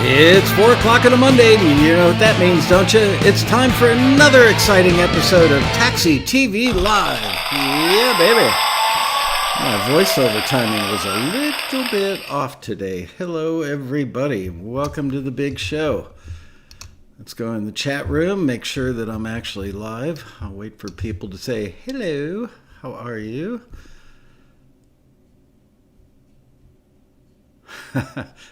It's 4 o'clock on a Monday, and you know what that means, don't you? It's time for another exciting episode of TAXITV Live. Yeah, baby. My voiceover timing was a little bit off today. Hello, everybody. Welcome to the big show. Let's go in the chat room, make sure that I'm actually live. I'll wait for people to say, hello, how are you?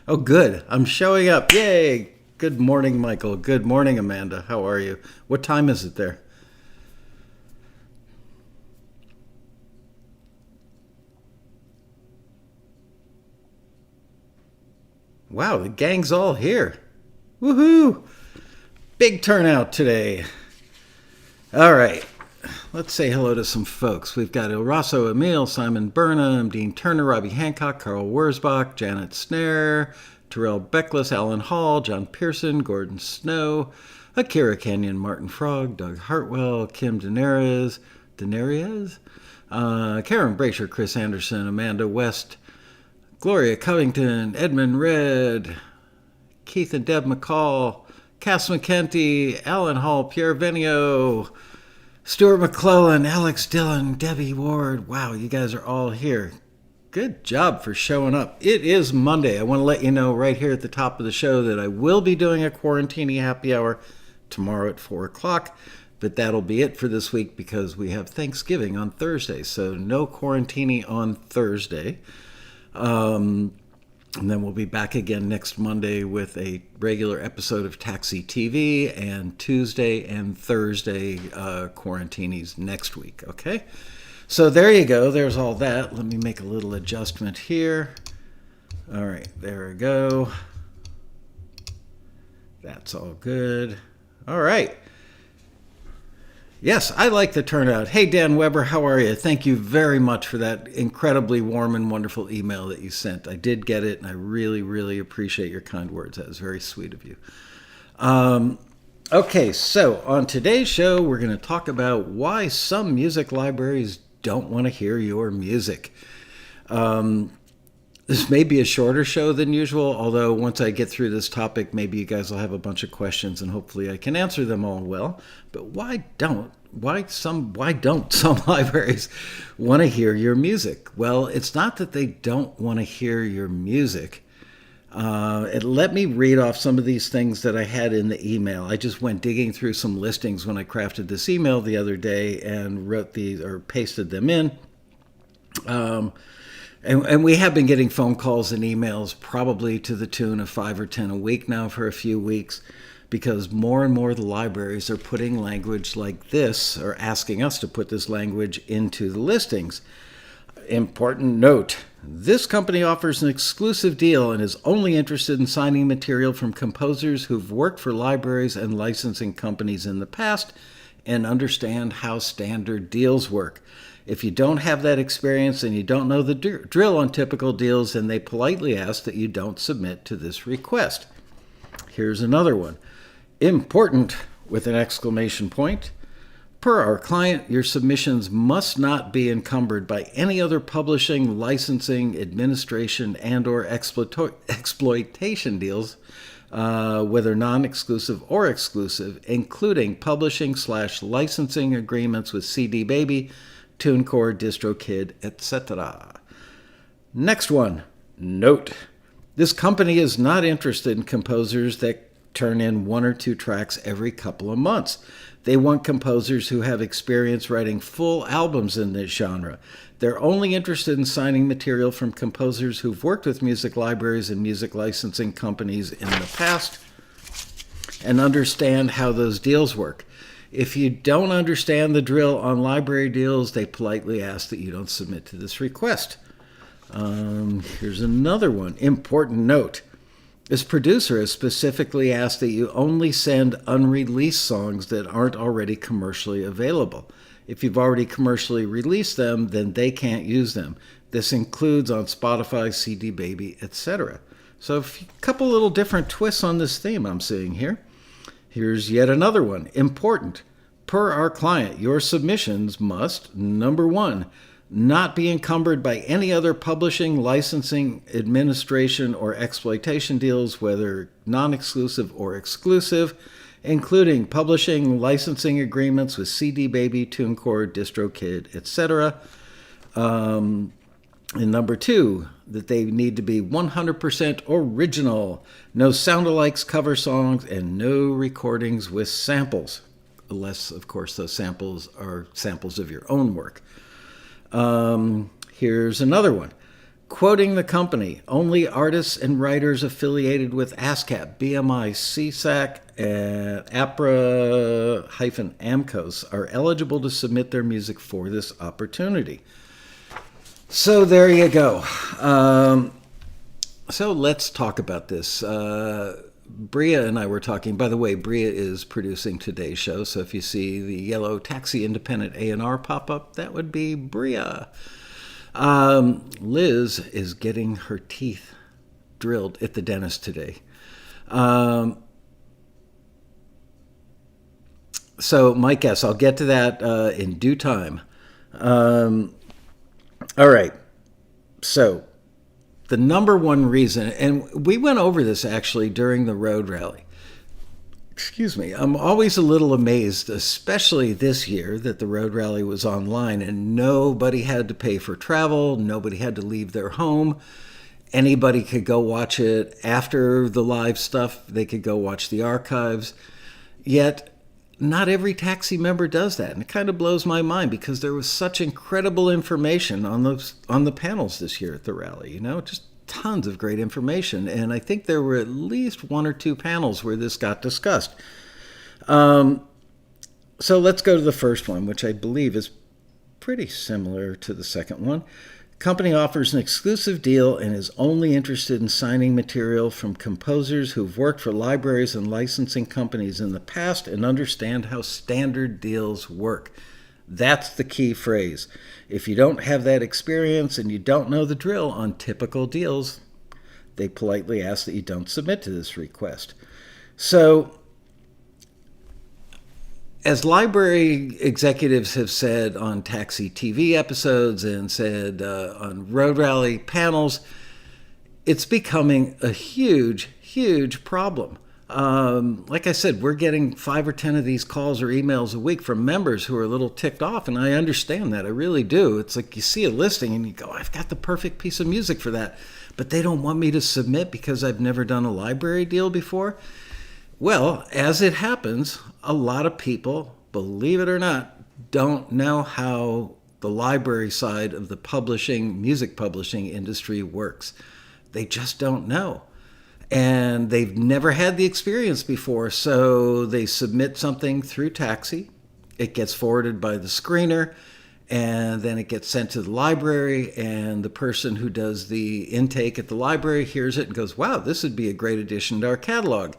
Oh, good. I'm showing up. Yay. Good morning, Michael. Good morning, Amanda. How are you? What time is it there? Wow, the gang's all here. Woohoo! Big turnout today. All right. Let's say hello to some folks. We've got El Rosso Emil, Simon Burnham, Dean Turner, Robbie Hancock, Carl Wurzbach, Janet Snare, Terrell Beckless, Alan Hall, John Pearson, Gordon Snow, Akira Kenyon, Martin Frog, Doug Hartwell, Kim Daenerys, Karen Brasher, Chris Anderson, Amanda West, Gloria Covington, Edmund Red, Keith and Deb McCall, Cass McKenty, Alan Hall, Pierre Venio, Stuart McClellan, Alex Dillon, Debbie Ward. Wow, you guys are all here. Good job for showing up. It is Monday. I want to let you know right here at the top of the show that I will be doing a Quarantini happy hour tomorrow at 4 o'clock. But that'll be it for this week because we have Thanksgiving on Thursday. So no Quarantini on Thursday. And then we'll be back again next Monday with a regular episode of Taxi TV and Tuesday and Thursday Quarantinis next week, okay? So there you go. There's all that. Let me make a little adjustment here. All right, there we go. That's all good. All right. Yes, I like the turnout. Hey, Dan Weber, how are you? Thank you very much for that incredibly warm and wonderful email that you sent. I did get it, and I really, really appreciate your kind words. That was very sweet of you. Okay, so on today's show, we're going to talk about why some music libraries don't want to hear your music. This may be a shorter show than usual, although once I get through this topic, maybe you guys will have a bunch of questions and hopefully I can answer them all well. But why don't some libraries want to hear your music? Well, it's not that they don't want to hear your music. Let me read off some of these things that I had in the email. I just went digging through some listings when I crafted this email the other day and wrote these or pasted them in. And we have been getting phone calls and emails probably to the tune of 5 or 10 a week now for a few weeks because more and more of the libraries are putting language like this or asking us to put this language into the listings. Important note, this company offers an exclusive deal and is only interested in signing material from composers who've worked for libraries and licensing companies in the past and understand how standard deals work. If you don't have that experience and you don't know the drill on typical deals, then they politely ask that you don't submit to this request. Here's another one. Important with an exclamation point. Per our client, your submissions must not be encumbered by any other publishing, licensing, administration, and/or exploitation deals, whether non-exclusive or exclusive, including publishing/licensing agreements with CD Baby, TuneCore, DistroKid, etc. Next one. Note. This company is not interested in composers that turn in 1 or 2 tracks every couple of months. They want composers who have experience writing full albums in this genre. They're only interested in signing material from composers who've worked with music libraries and music licensing companies in the past and understand how those deals work. If you don't understand the drill on library deals, they politely ask that you don't submit to this request. Here's another one. Important note. This producer has specifically asked that you only send unreleased songs that aren't already commercially available. If you've already commercially released them, then they can't use them. This includes on Spotify, CD Baby, etc. So a couple little different twists on this theme I'm seeing here. Here's yet another one. Important. Per our client, your submissions must, number 1, not be encumbered by any other publishing, licensing, administration, or exploitation deals, whether non-exclusive or exclusive, including publishing, licensing agreements with CD Baby, TuneCore, DistroKid, etc. And number 2, that they need to be 100% original, no sound-alikes, cover songs, and no recordings with samples, unless, of course, those samples are samples of your own work. Here's another one. Quoting the company, only artists and writers affiliated with ASCAP, BMI, CSAC, and APRA-AMCOS are eligible to submit their music for this opportunity. So there you go. So let's talk about this. Bria and I were talking. By the way, Bria is producing today's show, so if you see the yellow Taxi Independent A&R pop up, that would be Bria. Liz is getting her teeth drilled at the dentist today. So my guess, I'll get to that in due time. All right. So the number one reason, and we went over this actually during the road rally. Excuse me. I'm always a little amazed, especially this year, that the road rally was online and nobody had to pay for travel. Nobody had to leave their home. Anybody could go watch it after the live stuff. They could go watch the archives. Yet not every Taxi member does that, and it kind of blows my mind because there was such incredible information on the panels this year at the rally. You know, just tons of great information, and I think there were at least 1 or 2 panels where this got discussed. So let's go to the first one, which I believe is pretty similar to the second one. Company offers an exclusive deal and is only interested in signing material from composers who've worked for libraries and licensing companies in the past and understand how standard deals work. That's the key phrase. If you don't have that experience and you don't know the drill on typical deals, they politely ask that you don't submit to this request. So, as library executives have said on TAXITV episodes and said on Road Rally panels, it's becoming a huge, huge problem. Like I said, we're getting 5 or 10 of these calls or emails a week from members who are a little ticked off, and I understand that. I really do. It's like you see a listing and you go, I've got the perfect piece of music for that, but they don't want me to submit because I've never done a library deal before. Well, as it happens, a lot of people, believe it or not, don't know how the library side of the music publishing industry works. They just don't know. And they've never had the experience before, so they submit something through Taxi. It gets forwarded by the screener, and then it gets sent to the library, and the person who does the intake at the library hears it and goes, wow, this would be a great addition to our catalog.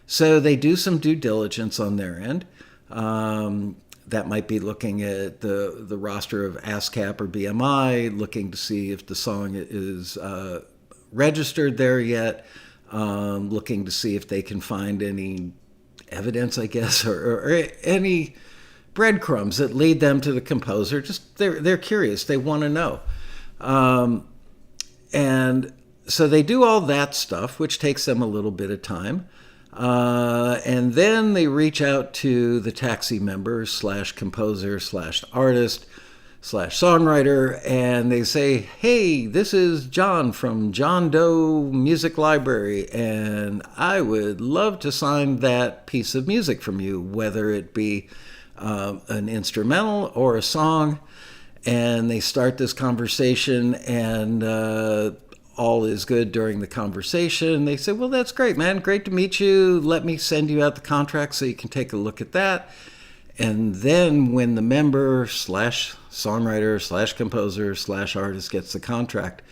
So they do some due diligence on their end. That might be looking at the roster of ASCAP or BMI, looking to see if the song is registered there yet, looking to see if they can find any evidence, I guess, or any breadcrumbs that lead them to the composer. Just they're curious. They want to know. And so they do all that stuff, which takes them a little bit of time. And then they reach out to the Taxi member / composer / artist / songwriter, and they say, hey, this is John from John Doe Music Library, and I would love to sign that piece of music from you, whether it be an instrumental or a song. And they start this conversation, and all is good during the conversation. They say, well, that's great, man. Great to meet you. Let me send you out the contract so you can take a look at that. And then when the member / songwriter / composer / artist gets the contract,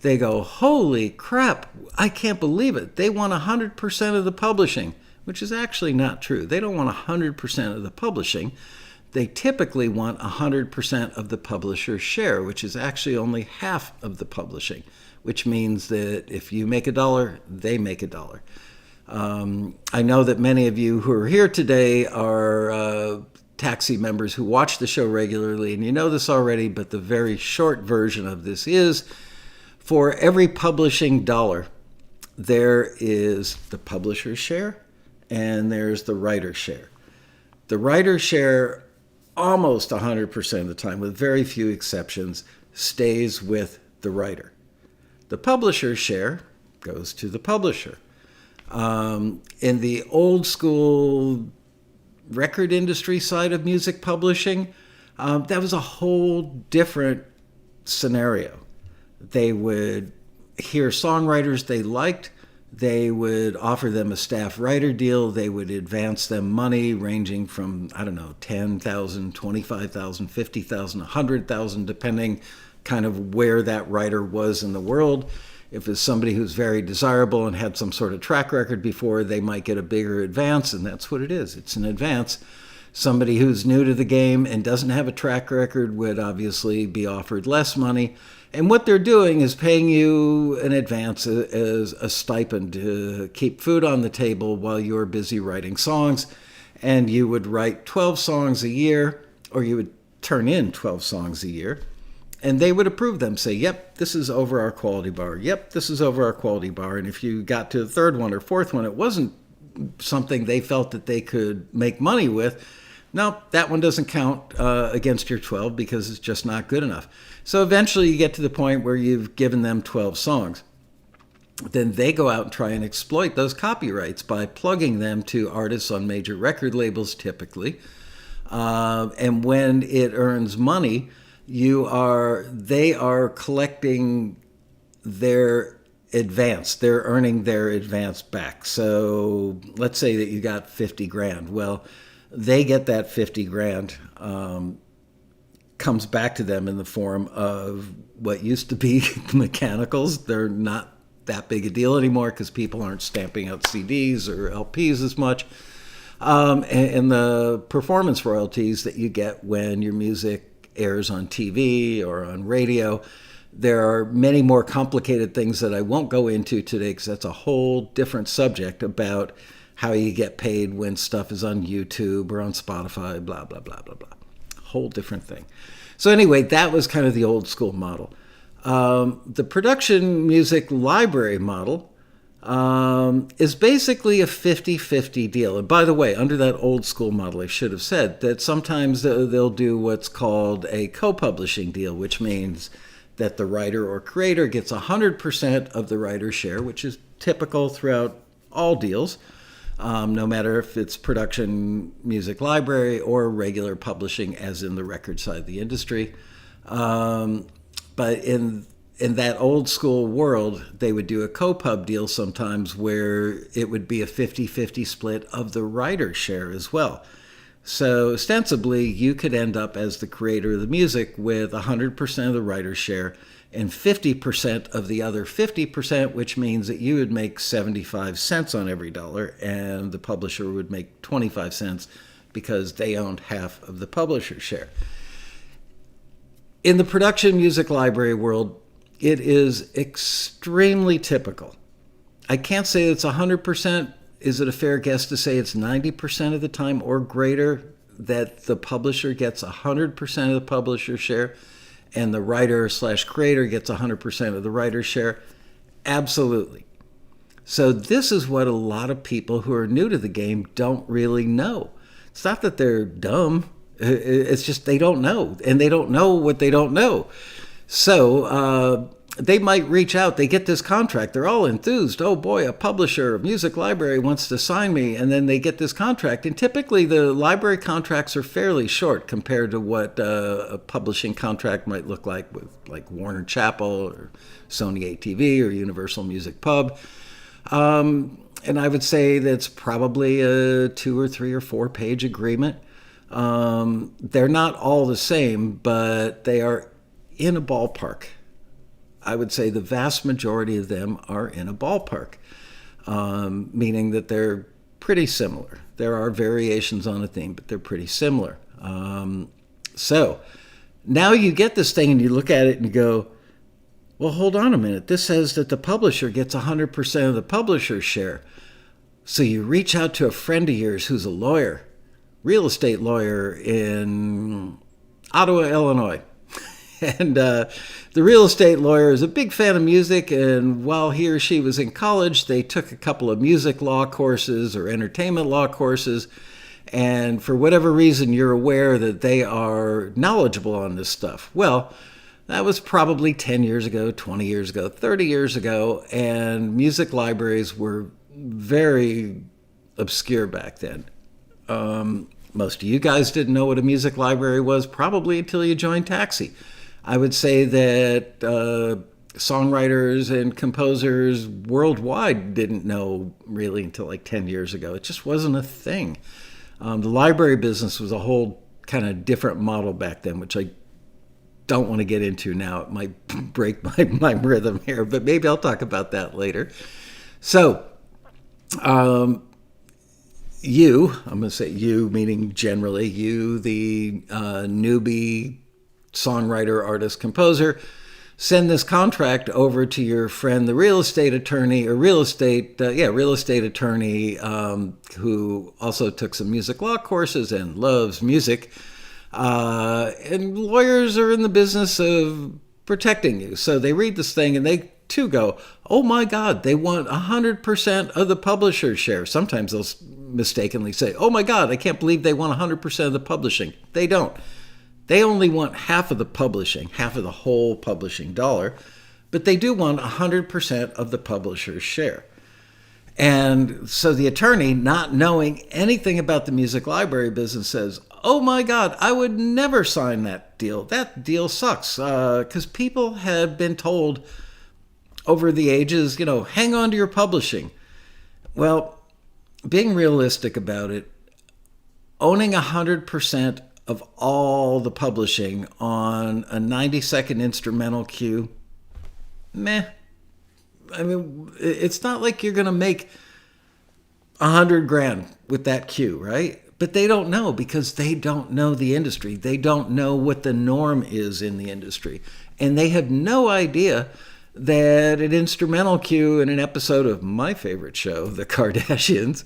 they go, holy crap, I can't believe it. They want 100% of the publishing, which is actually not true. They don't want 100% of the publishing. They typically want 100% of the publisher's share, which is actually only half of the publishing, which means that if you make $1, they make $1. I know that many of you who are here today are Taxi members who watch the show regularly, and you know this already, but the very short version of this is, for every publishing dollar, there is the publisher's share and there's the writer's share. The writer's share, almost 100% of the time, with very few exceptions, stays with the writer. The publisher's share goes to the publisher. In the old school record industry side of music publishing, that was a whole different scenario. They would hear songwriters they liked. They would offer them a staff writer deal. They would advance them money ranging from, I don't know, $10,000, $25,000, $50,000, $100,000, depending kind of where that writer was in the world. If it's somebody who's very desirable and had some sort of track record before, they might get a bigger advance, and that's what it is. It's an advance. Somebody who's new to the game and doesn't have a track record would obviously be offered less money. And what they're doing is paying you an advance as a stipend to keep food on the table while you're busy writing songs. And you would write 12 songs a year, or you would turn in 12 songs a year. And they would approve them, say, yep, this is over our quality bar. Yep, this is over our quality bar. And if you got to the third one or fourth one, it wasn't something they felt that they could make money with. No, that one doesn't count against your 12 because it's just not good enough. So eventually you get to the point where you've given them 12 songs. Then they go out and try and exploit those copyrights by plugging them to artists on major record labels typically. And when it earns money, they are collecting their advance. They're earning their advance back. So let's say that you got 50 grand. Well, they get that 50 grand, comes back to them in the form of what used to be mechanicals. They're not that big a deal anymore because people aren't stamping out CDs or LPs as much. And the performance royalties that you get when your music airs on TV or on radio. There are many more complicated things that I won't go into today because that's a whole different subject about how you get paid when stuff is on YouTube or on Spotify, blah, blah, blah, blah, blah. Whole different thing. So anyway, that was kind of the old school model. The production music library model is basically a 50-50 deal. And by the way, under that old school model, I should have said that sometimes they'll do what's called a co-publishing deal, which means that the writer or creator gets 100% of the writer's share, which is typical throughout all deals. No matter if it's production music library or regular publishing, as in the record side of the industry. But in that old school world, they would do a co-pub deal sometimes where it would be a 50-50 split of the writer's share as well. So ostensibly, you could end up as the creator of the music with 100% of the writer's share and 50% of the other 50%, which means that you would make 75 cents on every dollar and the publisher would make 25 cents because they owned half of the publisher's share. In the production music library world, it is extremely typical. I can't say it's 100%. Is it a fair guess to say it's 90% of the time or greater that the publisher gets 100% of the publisher's share and the writer/creator gets 100% of the writer's share? Absolutely. So this is what a lot of people who are new to the game don't really know. It's not that they're dumb. It's just they don't know, and they don't know what they don't know. So they might reach out. They get this contract. They're all enthused. Oh boy, a publisher, a music library wants to sign me. And then they get this contract. And typically the library contracts are fairly short compared to what a publishing contract might look like with like Warner Chappell or Sony ATV or Universal Music Pub. And I would say that's probably a 2 or 3 or 4 page agreement. They're not all the same, but they are in a ballpark. I would say the vast majority of them are in a ballpark, meaning that they're pretty similar. There are variations on a theme, but they're pretty similar. So now you get this thing and you look at it and you go, well, hold on a minute. This says that the publisher gets 100% of the publisher's share. So you reach out to a friend of yours who's a lawyer. real estate lawyer in Ottawa, Illinois. And the real estate lawyer is a big fan of music, and while he or she was in college, they took a couple of music law courses or entertainment law courses, and for whatever reason, you're aware that they are knowledgeable on this stuff. Well, that was probably 10 years ago, 20 years ago, 30 years ago, and music libraries were very obscure back then. Most of you guys didn't know what a music library was probably until you joined Taxi. I would say that songwriters and composers worldwide didn't know really until like 10 years ago. It just wasn't a thing. The library business was a whole kind of different model back then, which I don't want to get into now. It might break my rhythm here, but maybe I'll talk about that later. So, I'm going to say you, meaning generally you, the newbie songwriter, artist, composer, send this contract over to your friend, the real estate attorney, or real estate attorney who also took some music law courses and loves music. And lawyers are in the business of protecting you. So they read this thing and they too go, oh my God, they want 100% of the publisher's share. Sometimes they'll mistakenly say, oh my God, I can't believe they want 100% of the publishing. They don't. They only want half of the publishing, half of the whole publishing dollar, but they do want 100% of the publisher's share. And so the attorney, not knowing anything about the music library business, says, oh my God, I would never sign that deal. That deal sucks. Because people had been told over the ages, hang on to your publishing. Well, being realistic about it, owning 100% of all the publishing on a 90-second instrumental cue, meh. I mean, it's not like you're going to make $100,000 with that cue, right? But they don't know because they don't know the industry. They don't know what the norm is in the industry. And they have no idea that an instrumental cue in an episode of my favorite show, The Kardashians,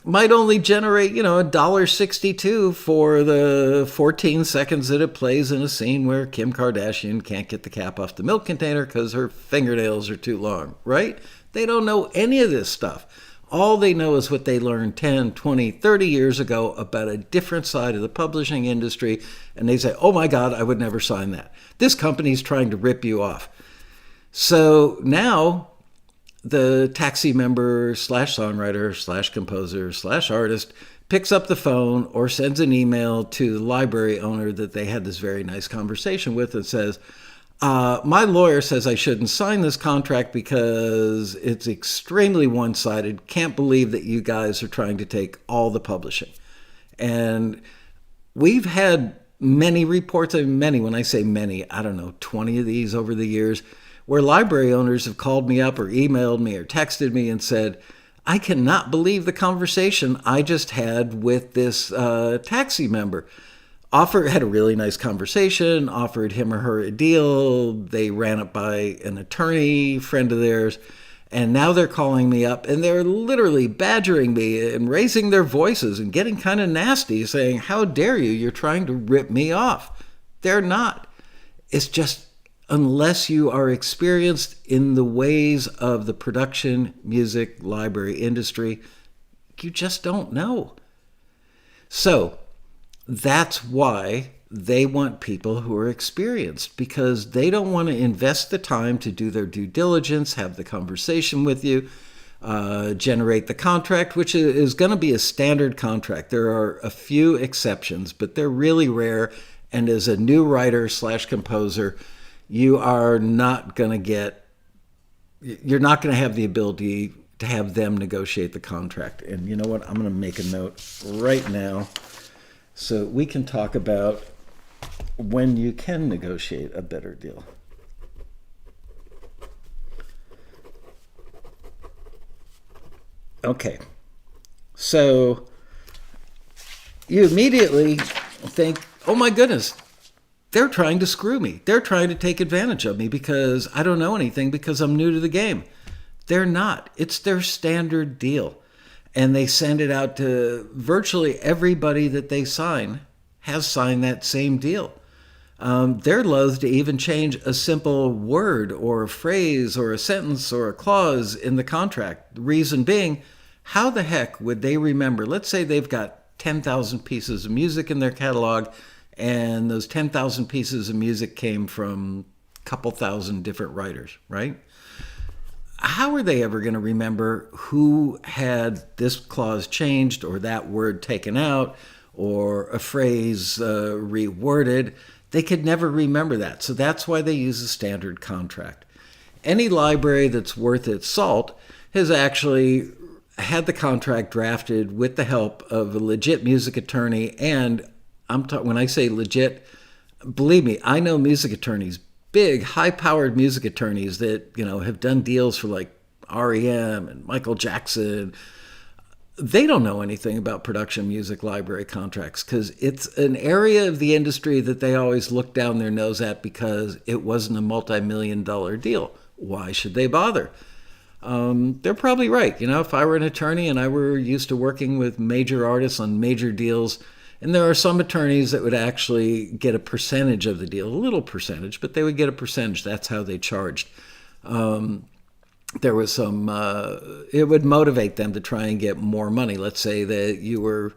might only generate, $1.62 for the 14 seconds that it plays in a scene where Kim Kardashian can't get the cap off the milk container because her fingernails are too long, right? They don't know any of this stuff. All they know is what they learned 10, 20, 30 years ago about a different side of the publishing industry, and they say, oh my God, I would never sign that. This company's trying to rip you off. So now the Taxi member / songwriter / composer / artist picks up the phone or sends an email to the library owner that they had this very nice conversation with and says, my lawyer says I shouldn't sign this contract because it's extremely one-sided. Can't believe that you guys are trying to take all the publishing. And we've had many reports, when I say many, I don't know, 20 of these over the years, where library owners have called me up or emailed me or texted me and said, I cannot believe the conversation I just had with this Taxi member. Had a really nice conversation, offered him or her a deal. They ran it by an attorney friend of theirs, and now they're calling me up and they're literally badgering me and raising their voices and getting kind of nasty, saying, how dare you? You're trying to rip me off. They're not. It's just, unless you are experienced in the ways of the production music library industry, you just don't know. So that's why they want people who are experienced, because they don't want to invest the time to do their due diligence, have the conversation with you, generate the contract, which is going to be a standard contract. There are a few exceptions, but they're really rare. And as a new writer / composer, you're not going to have the ability to have them negotiate the contract. And you know what? I'm going to make a note right now so we can talk about when you can negotiate a better deal. Okay. So you immediately think, oh my goodness, they're trying to screw me. They're trying to take advantage of me because I don't know anything because I'm new to the game. They're not. It's their standard deal. and they send it out to virtually everybody that they sign has signed that same deal. They're loath to even change a simple word or a phrase or a sentence or a clause in the contract. The reason being, how the heck would they remember? Let's say they've got 10,000 pieces of music in their catalog, and those 10,000 pieces of music came from a couple thousand different writers, right? How are they ever going to remember who had this clause changed or that word taken out or a phrase reworded? They could never remember that. So that's why they use a standard contract. Any library that's worth its salt has actually had the contract drafted with the help of a legit music attorney. And when I say legit, believe me, I know music attorneys, big, high-powered music attorneys that, have done deals for like REM and Michael Jackson. They don't know anything about production music library contracts because it's an area of the industry that they always look down their nose at because it wasn't a multi-million-dollar deal. Why should they bother? They're probably right. If I were an attorney and I were used to working with major artists on major deals, and there are some attorneys that would actually get a percentage of the deal, a little percentage, but they would get a percentage. That's how they charged. There was some, it would motivate them to try and get more money. Let's say that you were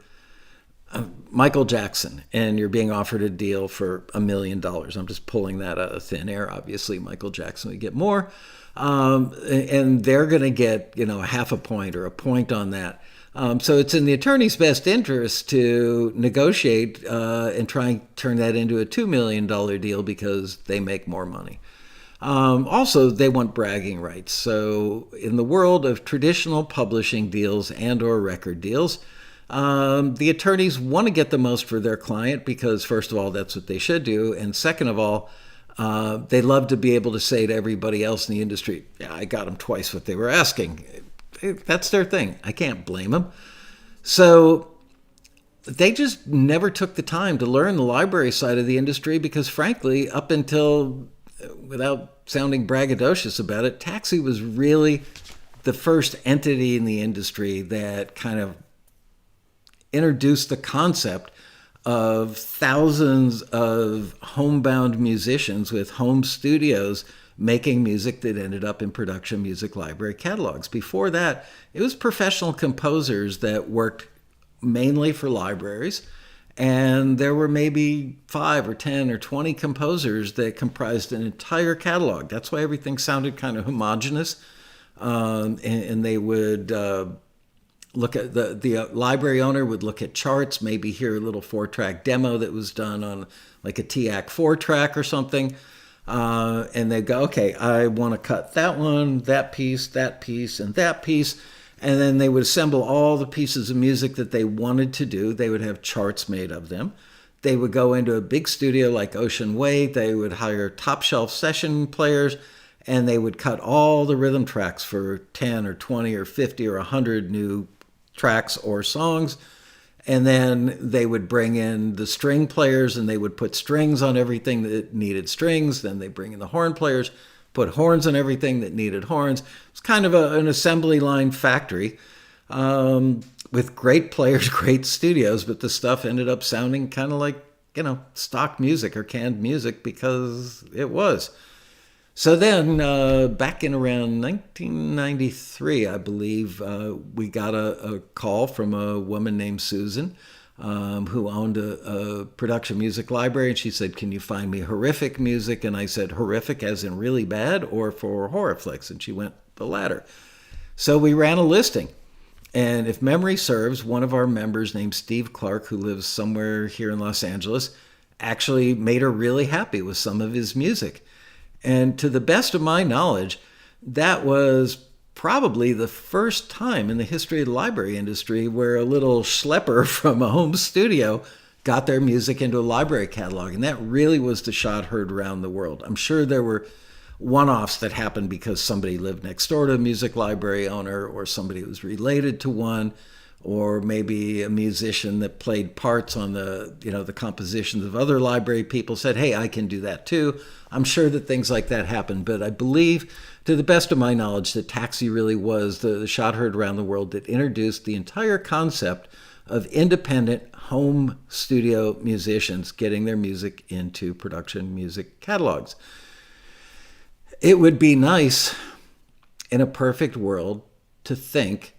Michael Jackson and you're being offered a deal for $1 million. I'm just pulling that out of thin air. Obviously, Michael Jackson would get more. And they're going to get, half a point or a point on that. So it's in the attorney's best interest to negotiate and try and turn that into a $2 million deal because they make more money. Also, they want bragging rights. So in the world of traditional publishing deals and or record deals, the attorneys want to get the most for their client because, first of all, that's what they should do. And second of all, they love to be able to say to everybody else in the industry, yeah, I got them twice what they were asking. That's their thing. I can't blame them. So they just never took the time to learn the library side of the industry because, frankly, up until, without sounding braggadocious about it, Taxi was really the first entity in the industry that kind of introduced the concept of thousands of homebound musicians with home studios making music that ended up in production music library catalogs. Before that, it was professional composers that worked mainly for libraries, and there were maybe 5 or 10 or 20 composers that comprised an entire catalog. That's why everything sounded kind of homogenous, and they would look at the library owner would look at charts, maybe hear a little 4-track demo that was done on like a TAC 4-track or something, and they go, okay, I want to cut that one, that piece, and that piece. And then they would assemble all the pieces of music that they wanted to do. They would have charts made of them. They would go into a big studio like Ocean Way. They would hire top shelf session players, and they would cut all the rhythm tracks for 10 or 20 or 50 or 100 new tracks or songs. And then they would bring in the string players, and they would put strings on everything that needed strings. Then they bring in the horn players, put horns on everything that needed horns. It's kind of an assembly line factory with great players, great studios, but the stuff ended up sounding kind of like, stock music or canned music because it was. So then back in around 1993, I believe, we got a call from a woman named Susan, who owned a production music library, and she said, can you find me horrific music? And I said, horrific as in really bad or for horror flicks? And she went, the latter. So we ran a listing. And if memory serves, one of our members named Steve Clark, who lives somewhere here in Los Angeles, actually made her really happy with some of his music. And to the best of my knowledge, that was probably the first time in the history of the library industry where a little schlepper from a home studio got their music into a library catalog. And that really was the shot heard around the world. I'm sure there were one-offs that happened because somebody lived next door to a music library owner, or somebody who was related to one, or maybe a musician that played parts on the compositions of other library people said, hey, I can do that too. I'm sure that things like that happened, but I believe to the best of my knowledge, that Taxi really was the shot heard around the world that introduced the entire concept of independent home studio musicians getting their music into production music catalogs. It would be nice in a perfect world to think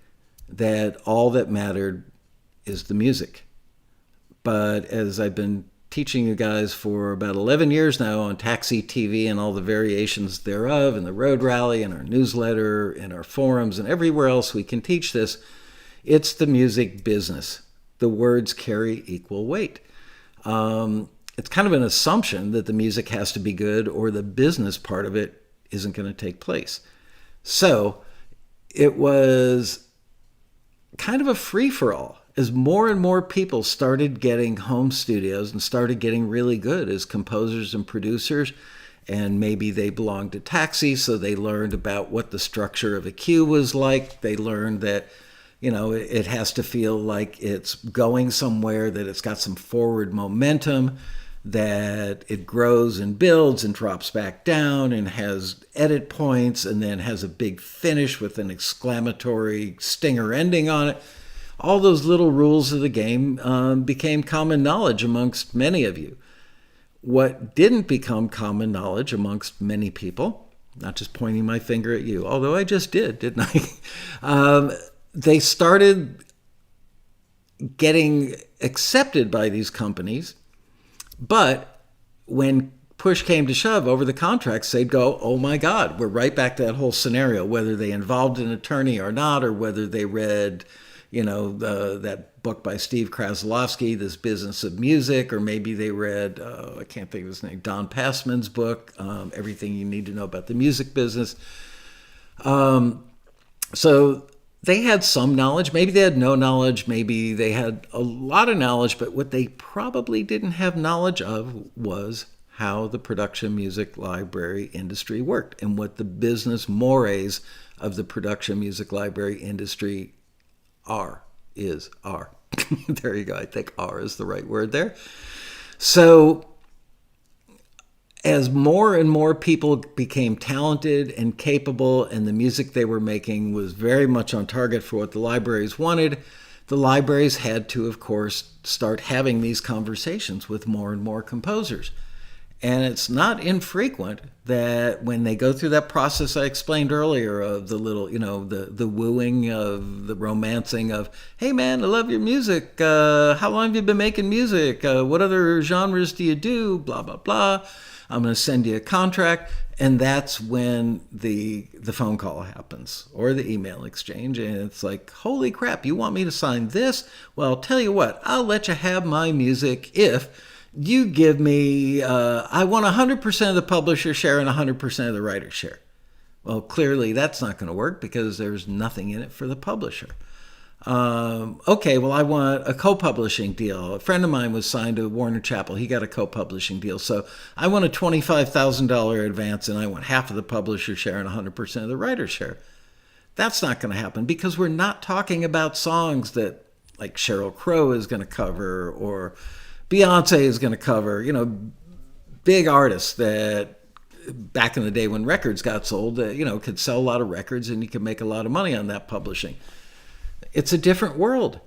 that all that mattered is the music. But as I've been teaching you guys for about 11 years now on TAXITV and all the variations thereof, and the Road Rally and our newsletter and our forums and everywhere else we can teach this, it's the music business. The words carry equal weight. It's kind of an assumption that the music has to be good or the business part of it isn't going to take place. So it was kind of a free-for-all. As more and more people started getting home studios and started getting really good as composers and producers, and maybe they belonged to Taxi, so they learned about what the structure of a cue was like. They learned that, it has to feel like it's going somewhere, that it's got some forward momentum, that it grows and builds and drops back down and has edit points and then has a big finish with an exclamatory stinger ending on it. All those little rules of the game became common knowledge amongst many of you. What didn't become common knowledge amongst many people, not just pointing my finger at you, although I just did, didn't I? They started getting accepted by these companies, but when push came to shove over the contracts, they'd go, oh my God, we're right back to that whole scenario, whether they involved an attorney or not, or whether they read that book by Steve Kraslovsky, This Business of Music, or maybe they read, I can't think of his name, Don Passman's book, Everything You Need to Know About the Music Business. So they had some knowledge. Maybe they had no knowledge. Maybe they had a lot of knowledge, but what they probably didn't have knowledge of was how the production music library industry worked and what the business mores of the production music library industry are. There you go. I think "are" is the right word there. So as more and more people became talented and capable, and the music they were making was very much on target for what the libraries wanted, the libraries had to, of course, start having these conversations with more and more composers. And it's not infrequent that when they go through that process I explained earlier of the little, the wooing of the romancing of, hey man, I love your music. How long have you been making music? What other genres do you do? Blah, blah, blah. I'm going to send you a contract. And that's when the phone call happens or the email exchange. And it's like, holy crap, you want me to sign this? Well, I'll tell you what, I'll let you have my music if you give me, I want 100% of the publisher share and 100% of the writer share. Well, clearly that's not going to work because there's nothing in it for the publisher. Okay, well, I want a co-publishing deal. A friend of mine was signed to Warner Chappell. He got a co-publishing deal. So I want a $25,000 advance and I want half of the publisher share and 100% of the writer share. That's not going to happen because we're not talking about songs that like Sheryl Crow is going to cover or Beyonce is going to cover, big artists that back in the day when records got sold, could sell a lot of records and you could make a lot of money on that publishing. It's a different world.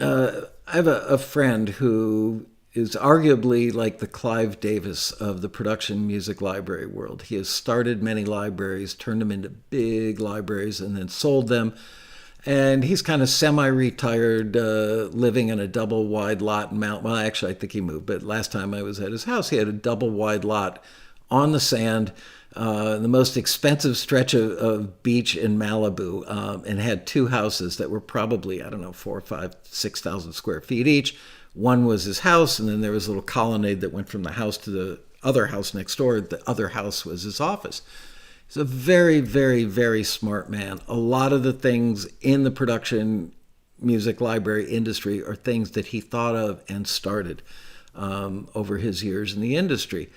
I have a friend who is arguably like the Clive Davis of the production music library world. He has started many libraries, turned them into big libraries, and then sold them. And he's kind of semi-retired, living in a double-wide lot in Mount. Well, actually, I think he moved. But last time I was at his house, he had a double-wide lot on the sand, the most expensive stretch of beach in Malibu, and had two houses that were probably, 4,000, 5,000, 6,000 square feet each. One was his house, and then there was a little colonnade that went from the house to the other house next door. The other house was his office. He's a very, very, very smart man. A lot of the things in the production music library industry are things that he thought of and started over his years in the industry.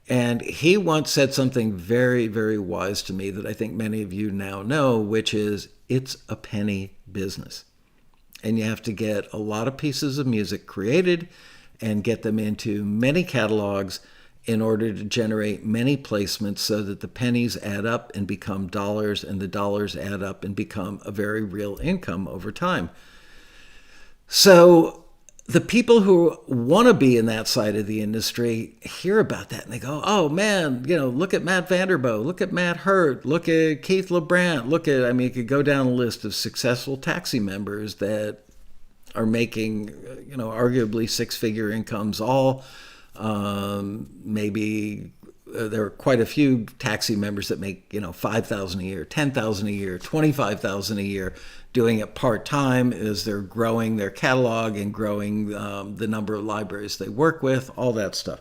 And he once said something very, very wise to me that I think many of you now know, which is it's a penny business. And you have to get a lot of pieces of music created and get them into many catalogs in order to generate many placements so that the pennies add up and become dollars, and the dollars add up and become a very real income over time. So the people who want to be in that side of the industry hear about that and they go, oh man, look at Matt Vanderbo, look at Matt Hurt, look at Keith LeBrant, you could go down a list of successful taxi members that are making, arguably six-figure incomes all. Maybe there are quite a few taxi members that make, $5,000 a year, $10,000 a year, $25,000 a year, doing it part-time as they're growing their catalog and growing the number of libraries they work with, all that stuff.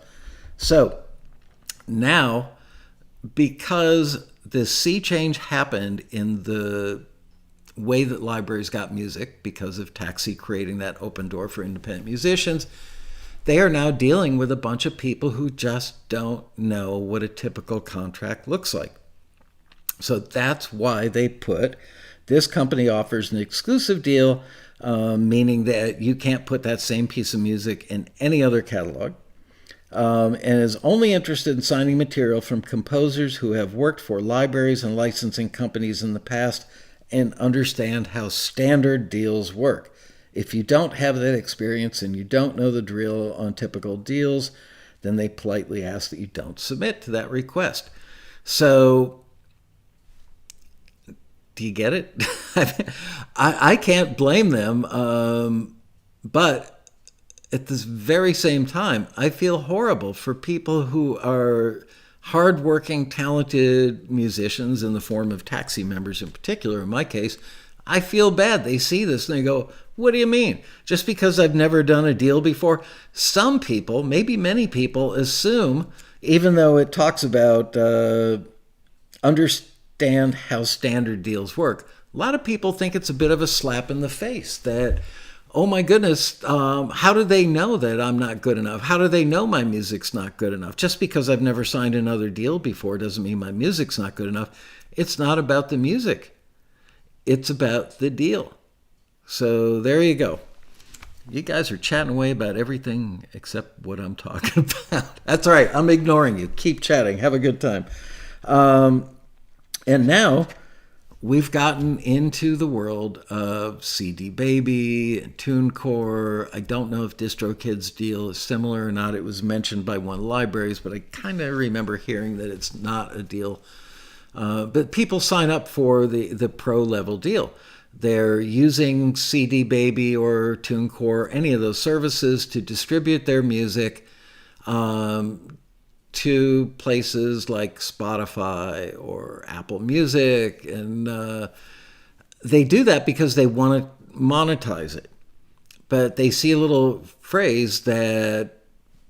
So now, because this sea change happened in the way that libraries got music, because of Taxi creating that open door for independent musicians, they are now dealing with a bunch of people who just don't know what a typical contract looks like. So that's why they put, this company offers an exclusive deal, meaning that you can't put that same piece of music in any other catalog, and is only interested in signing material from composers who have worked for libraries and licensing companies in the past and understand how standard deals work. If you don't have that experience and you don't know the drill on typical deals, then they politely ask that you don't submit to that request. So, do you get it? I can't blame them, but at this very same time, I feel horrible for people who are hardworking, talented musicians in the form of taxi members in particular. In my case, I feel bad. They see this and they go, what do you mean? Just because I've never done a deal before? Some people, maybe many people, assume, even though it talks about understand how standard deals work, a lot of people think it's a bit of a slap in the face that, oh my goodness, how do they know that I'm not good enough? How do they know my music's not good enough? Just because I've never signed another deal before doesn't mean my music's not good enough. It's not about the music. It's about the deal. So there you go. You guys are chatting away about everything except what I'm talking about. That's all right. I'm ignoring you. Keep chatting. Have a good time. And now we've gotten into the world of CD Baby and TuneCore. I don't know if DistroKid's deal is similar or not. It was mentioned by one of the libraries, but I kind of remember hearing that it's not a deal. But people sign up for the pro level deal. They're using CD Baby or TuneCore, any of those services, to distribute their music to places like Spotify or Apple Music. And they do that because they want to monetize it. But they see a little phrase that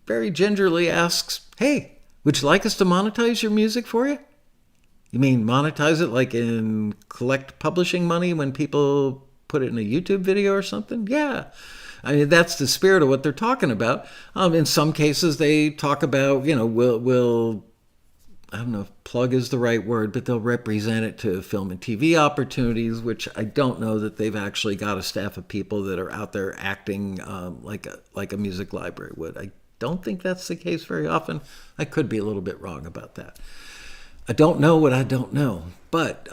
very gingerly asks, hey, would you like us to monetize your music for you? You mean monetize it like in collect publishing money when people put it in a YouTube video or something? Yeah. I mean, that's the spirit of what they're talking about. In some cases, they talk about, will I don't know if plug is the right word, but they'll represent it to film and TV opportunities, which I don't know that they've actually got a staff of people that are out there acting like a music library would. I don't think that's the case very often. I could be a little bit wrong about that. I don't know what I don't know. But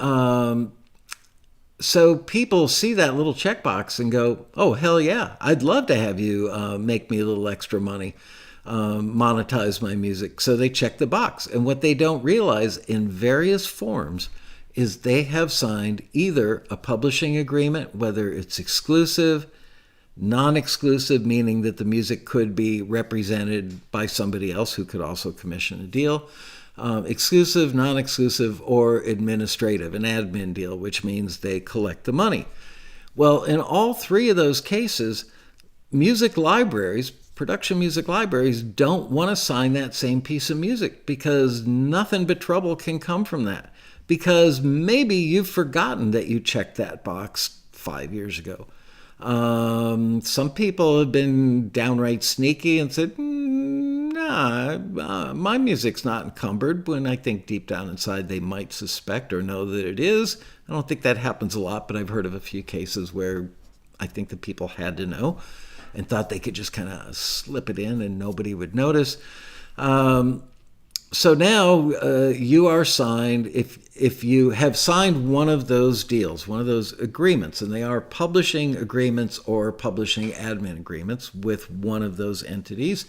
so people see that little checkbox and go, oh, hell yeah, I'd love to have you make me a little extra money, monetize my music. So they check the box. And what they don't realize in various forms is they have signed either a publishing agreement, whether it's exclusive, non-exclusive, meaning that the music could be represented by somebody else who could also commission a deal, exclusive, non-exclusive, or administrative, an admin deal, which means they collect the money. Well, in all three of those cases, music libraries, production music libraries, don't want to sign that same piece of music because nothing but trouble can come from that. Because maybe you've forgotten that you checked that box 5 years ago. Some people have been downright sneaky and said, nah, my music's not encumbered, when I think deep down inside they might suspect or know that it is. I don't think that happens a lot, but I've heard of a few cases where I think the people had to know and thought they could just kind of slip it in and nobody would notice. So now you are signed, if you have signed one of those deals, one of those agreements, and they are publishing agreements or publishing admin agreements with one of those entities,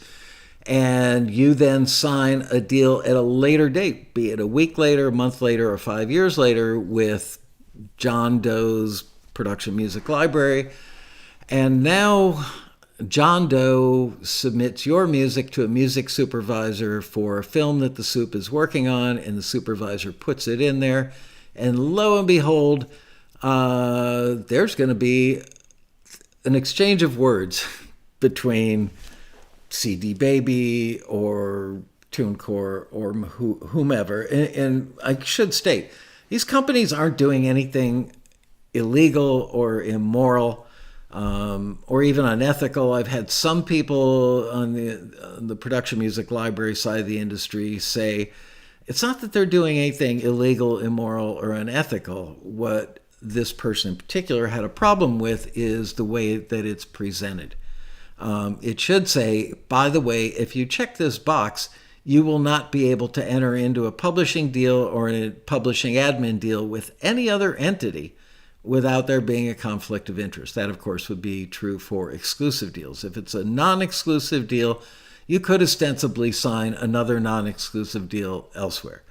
and you then sign a deal at a later date, be it a week later, a month later, or 5 years later, with John Doe's production music library, and now John Doe submits your music to a music supervisor for a film that the soup is working on, and the supervisor puts it in there, and lo and behold, there's going to be an exchange of words between CD Baby or TuneCore or whomever. And I should state, these companies aren't doing anything illegal or immoral or even unethical. I've had some people on the production music library side of the industry say it's not that they're doing anything illegal, immoral, or unethical. What this person in particular had a problem with is the way that it's presented. It should say, by the way, if you check this box, you will not be able to enter into a publishing deal or a publishing admin deal with any other entity without there being a conflict of interest. That, of course, would be true for exclusive deals. If it's a non-exclusive deal, you could ostensibly sign another non-exclusive deal elsewhere.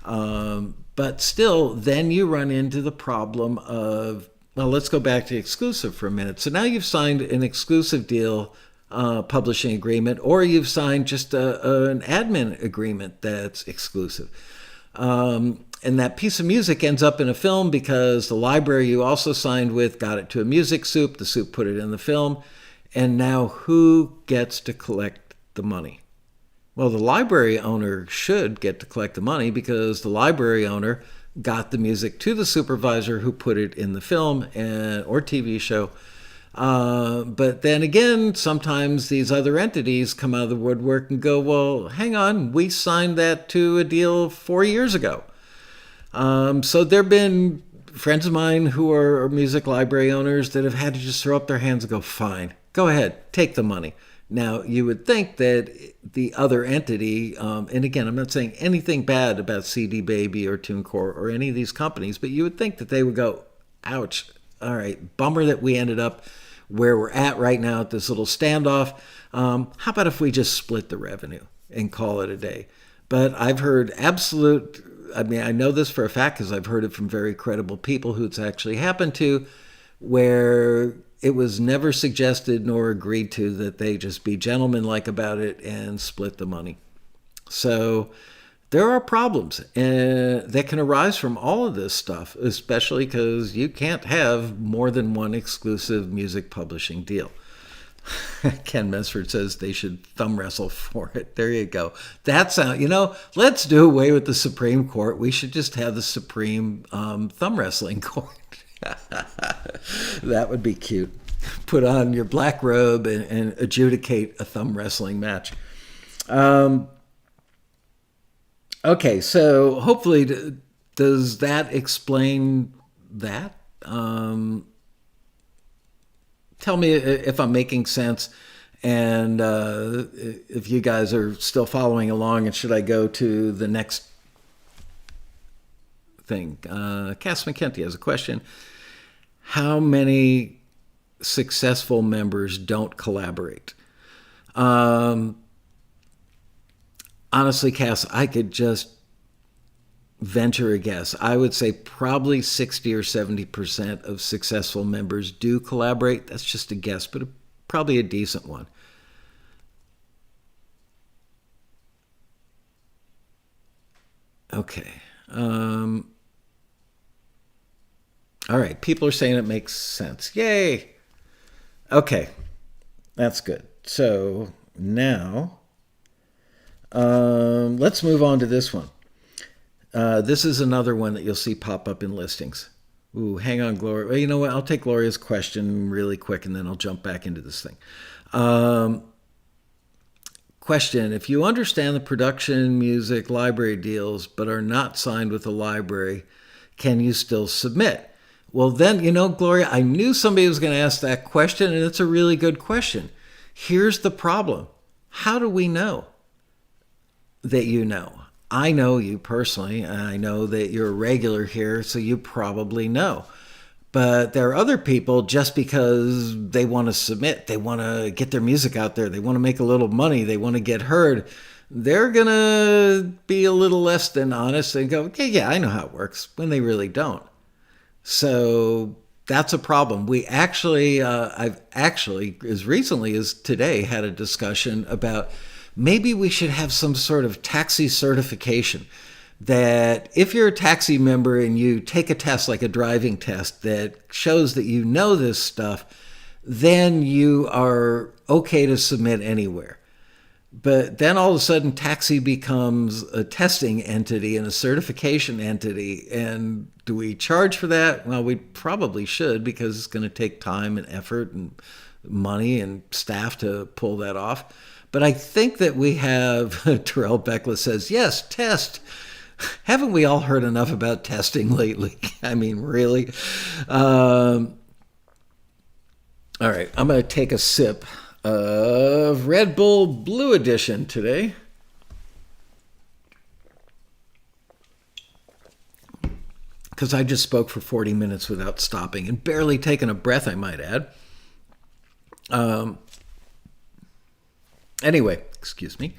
But still, then you run into the problem of, well, let's go back to exclusive for a minute. So now you've signed an exclusive deal publishing agreement, or you've signed just an admin agreement that's exclusive. And that piece of music ends up in a film because the library you also signed with got it to a music soup, the soup put it in the film, and now who gets to collect the money? Well, the library owner should get to collect the money because the library owner got the music to the supervisor who put it in the film or TV show. But then again, sometimes these other entities come out of the woodwork and go, well, hang on, we signed that to a deal 4 years ago. So there have been friends of mine who are music library owners that have had to just throw up their hands and go, fine, go ahead, take the money. Now, you would think that the other entity, and again, I'm not saying anything bad about CD Baby or TuneCore or any of these companies, but you would think that they would go, ouch, all right, bummer that we ended up where we're at right now at this little standoff. How about if we just split the revenue and call it a day? But I've heard I know this for a fact because I've heard it from very credible people who it's actually happened to, where it was never suggested nor agreed to that they just be gentlemanlike about it and split the money. So there are problems that can arise from all of this stuff, especially because you can't have more than one exclusive music publishing deal. Ken Mesford says they should thumb wrestle for it. There you go. That sound, let's do away with the Supreme Court. We should just have the Supreme thumb wrestling court. That would be cute. Put on your black robe and adjudicate a thumb wrestling match. Okay, so hopefully, does that explain that? Tell me if I'm making sense, and if you guys are still following along, and should I go to the next thing? Cass McKenty has a question. How many successful members don't collaborate? Honestly, Cass, I could just venture a guess. I would say probably 60 or 70% of successful members do collaborate. That's just a guess, but probably a decent one. Okay. All right. People are saying it makes sense. Yay. Okay. That's good. So now let's move on to this one. This is another one that you'll see pop up in listings. Ooh, hang on, Gloria. Well, you know what? I'll take Gloria's question really quick, and then I'll jump back into this thing. Question. If you understand the production music library deals but are not signed with the library, can you still submit? Well, then, Gloria, I knew somebody was going to ask that question, and it's a really good question. Here's the problem. How do we know that you know? I know you personally, and I know that you're a regular here, so you probably know. But there are other people, just because they want to submit, they want to get their music out there, they want to make a little money, they want to get heard, they're going to be a little less than honest and go, okay, yeah, I know how it works, when they really don't. So that's a problem. I've actually, as recently as today, had a discussion about maybe we should have some sort of taxi certification, that if you're a taxi member and you take a test, like a driving test, that shows that you know this stuff, then you are okay to submit anywhere. But then all of a sudden, taxi becomes a testing entity and a certification entity. And do we charge for that? Well, we probably should, because it's going to take time and effort and money and staff to pull that off. But I think that we have, Terrell Beckless says, yes, test. Haven't we all heard enough about testing lately? I mean, really? All right, I'm going to take a sip of Red Bull Blue Edition today. Because I just spoke for 40 minutes without stopping and barely taking a breath, I might add. Anyway, excuse me.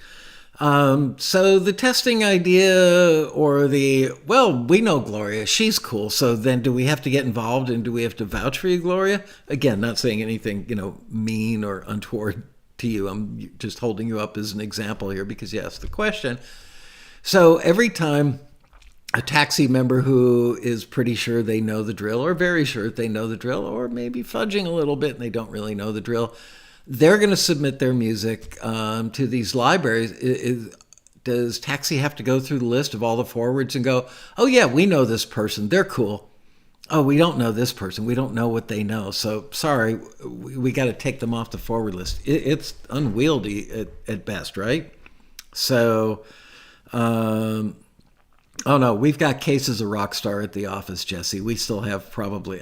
So the testing idea, or we know Gloria, she's cool. So then do we have to get involved, and do we have to vouch for you, Gloria? Again, not saying anything, mean or untoward to you. I'm just holding you up as an example here because you asked the question. So every time a taxi member who is pretty sure they know the drill, or very sure they know the drill, or maybe fudging a little bit and they don't really know the drill, they're going to submit their music to these libraries. Does Taxi have to go through the list of all the forwards and go, oh, yeah, we know this person, they're cool. Oh, we don't know this person, we don't know what they know. So, sorry, we got to take them off the forward list. It's unwieldy at best, right? So, oh, no, we've got cases of Rockstar at the office, Jesse. We still have probably,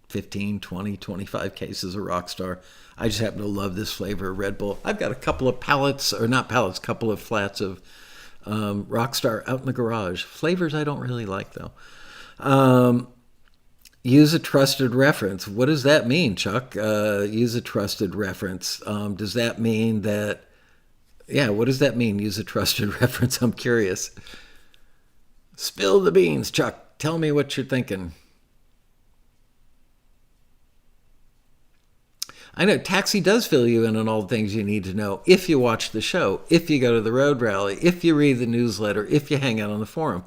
15, 20, 25 cases of Rockstar. I just happen to love this flavor of Red Bull. I've got a couple of couple of flats of Rockstar out in the garage. Flavors I don't really like, though. Use a trusted reference. What does that mean, Chuck? Use a trusted reference. Does that mean that... Yeah, what does that mean, use a trusted reference? I'm curious. Spill the beans, Chuck. Tell me what you're thinking. I know Taxi does fill you in on all the things you need to know if you watch the show, if you go to the road rally, if you read the newsletter, if you hang out on the forum.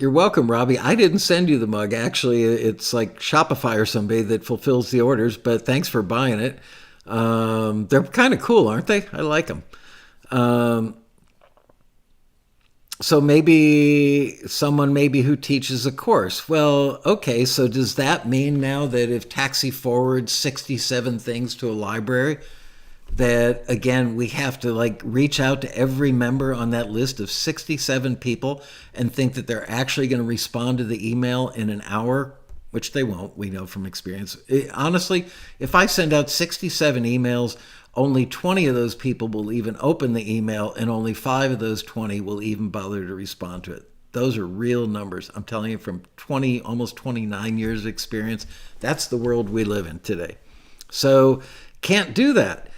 You're welcome, Robbie. I didn't send you the mug. Actually, it's like Shopify or somebody that fulfills the orders, but thanks for buying it. They're kind of cool, aren't they? I like them. So maybe someone who teaches a course. Well, okay, so does that mean now that if Taxi forwards 67 things to a library, that, again, we have to reach out to every member on that list of 67 people and think that they're actually going to respond to the email in an hour, which they won't, we know from experience. Honestly, if I send out 67 emails, only 20 of those people will even open the email, and only 5 of those 20 will even bother to respond to it. Those are real numbers. I'm telling you, from almost 29 years of experience, that's the world we live in today. So can't do that.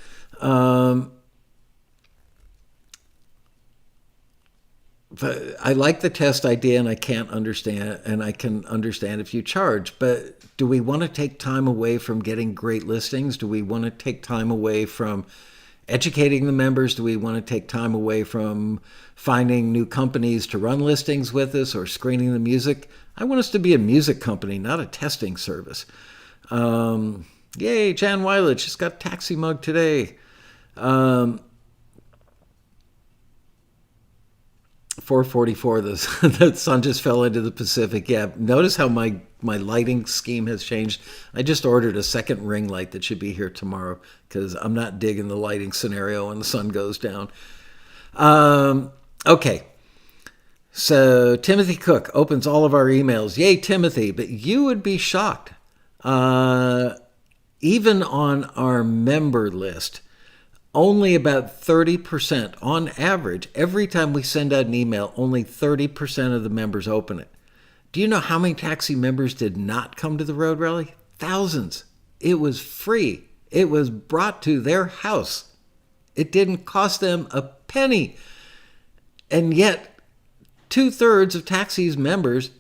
But I like the test idea, and I can understand if you charge, but do we want to take time away from getting great listings? Do we want to take time away from educating the members? Do we want to take time away from finding new companies to run listings with us, or screening the music? I want us to be a music company, not a testing service. Yay, Jan Weilich just got Taxi mug today. 4:44, the sun just fell into the Pacific. Yeah, notice how my lighting scheme has changed. I just ordered a second ring light that should be here tomorrow, because I'm not digging the lighting scenario when the sun goes down. Okay, so Timothy Cook opens all of our emails. Yay, Timothy, but you would be shocked. Even on our member list, only about 30%, on average, every time we send out an email, only 30% of the members open it. Do you know how many taxi members did not come to the road rally? Thousands. It was free. It was brought to their house. It didn't cost them a penny. And yet, 2/3 of Taxi's members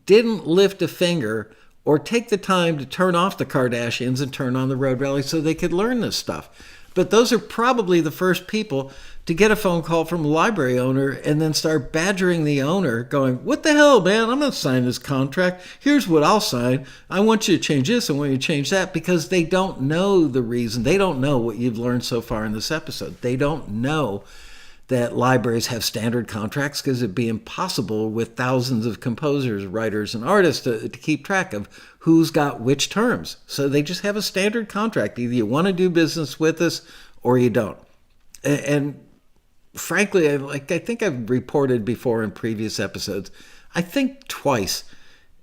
didn't lift a finger or take the time to turn off the Kardashians and turn on the road rally so they could learn this stuff. But those are probably the first people to get a phone call from a library owner and then start badgering the owner, going, what the hell, man? I'm not signing this contract. Here's what I'll sign. I want you to change this. I want you to change that, because they don't know the reason. They don't know what you've learned so far in this episode. They don't know that libraries have standard contracts, because it'd be impossible with thousands of composers, writers, and artists to keep track of who's got which terms. So they just have a standard contract. Either you want to do business with us or you don't. And frankly, I think I've reported before in previous episodes, I think twice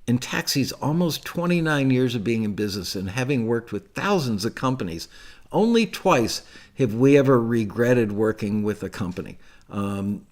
in Taxi's almost 29 years of being in business and having worked with thousands of companies, only twice have we ever regretted working with a company,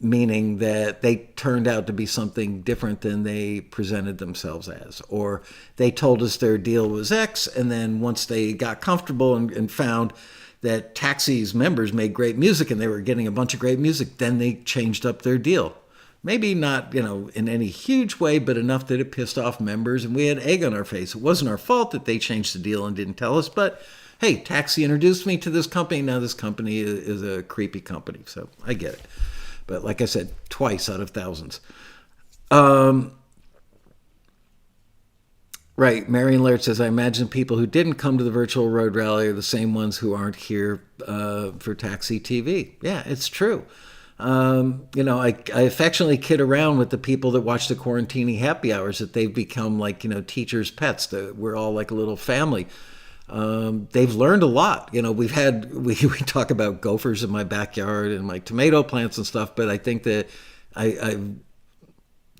meaning that they turned out to be something different than they presented themselves as, or they told us their deal was X, and then once they got comfortable and found that Taxi's members made great music and they were getting a bunch of great music, then they changed up their deal. Maybe not, in any huge way, but enough that it pissed off members and we had egg on our face. It wasn't our fault that they changed the deal and didn't tell us, but hey, Taxi introduced me to this company. Now this company is a creepy company, so I get it. But like I said, twice out of thousands. Right, Marion Laird says, I imagine people who didn't come to the virtual road rally are the same ones who aren't here for TAXITV. Yeah, it's true. I affectionately kid around with the people that watch the Quarantini happy hours, that they've become like, teachers' pets. We're all like a little family. They've learned a lot. We talk about gophers in my backyard and my tomato plants and stuff, but I think that I've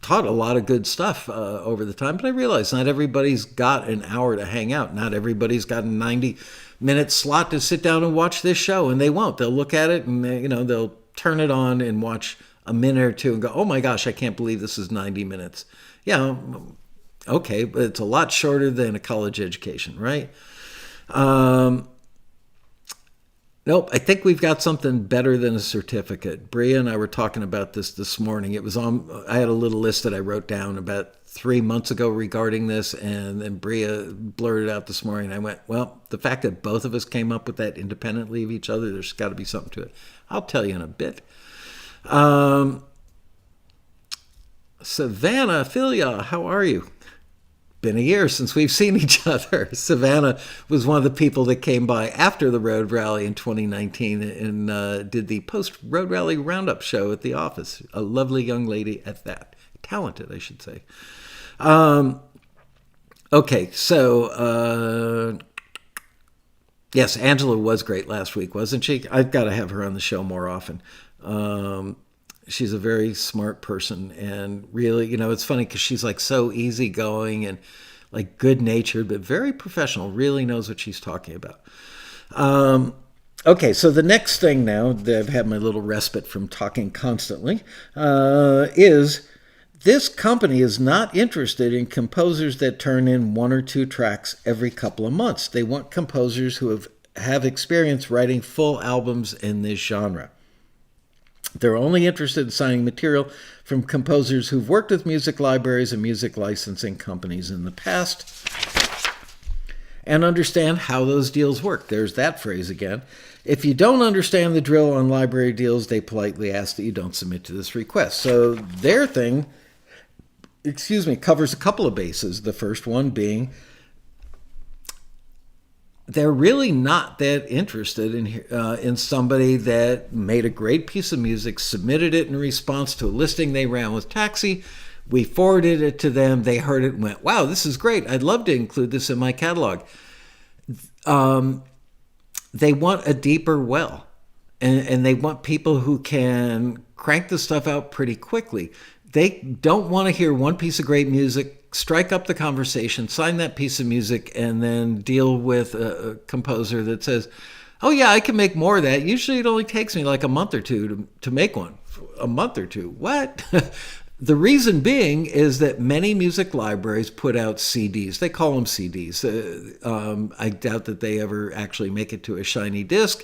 taught a lot of good stuff over the time, but I realize not everybody's got an hour to hang out. Not everybody's got a 90-minute slot to sit down and watch this show, and they won't. They'll look at it and they'll turn it on and watch a minute or two and go, oh my gosh, I can't believe this is 90 minutes. Yeah, okay, but it's a lot shorter than a college education, right? Nope, I think we've got something better than a certificate. Bria and I were talking about this morning. I had a little list that I wrote down about 3 months ago regarding this, and then Bria blurted out this morning. I went, well, the fact that both of us came up with that independently of each other, there's got to be something to it. I'll tell you in a bit. Savannah, Philia, how are you? Been a year since we've seen each other. Savannah was one of the people that came by after the road rally in 2019 and did the post-road rally roundup show at the office. A lovely young lady at that. Talented, I should say. Okay, so yes, Angela was great last week, wasn't she? I've got to have her on the show more often. She's a very smart person, and really, it's funny because she's like so easygoing and like good-natured, but very professional, really knows what she's talking about. Okay, so the next thing now that I've had my little respite from talking constantly is this company is not interested in composers that turn in 1 or 2 tracks every couple of months. They want composers who have experience writing full albums in this genre. They're only interested in signing material from composers who've worked with music libraries and music licensing companies in the past and understand how those deals work. There's that phrase again. If you don't understand the drill on library deals, they politely ask that you don't submit to this request. So their thing, covers a couple of bases. The first one being they're really not that interested in somebody that made a great piece of music, submitted it in response to a listing they ran with Taxi. We forwarded it to them. They heard it and went, wow, this is great. I'd love to include this in my catalog. They want a deeper well, and they want people who can crank the stuff out pretty quickly. They don't want to hear one piece of great music, strike up the conversation, sign that piece of music, and then deal with a composer that says, Oh yeah, I can make more of that. Usually it only takes me like a month or two to make one. A month or two. What? The reason being is that many music libraries put out CDs. They call them CDs. I doubt that they ever actually make it to a shiny disc,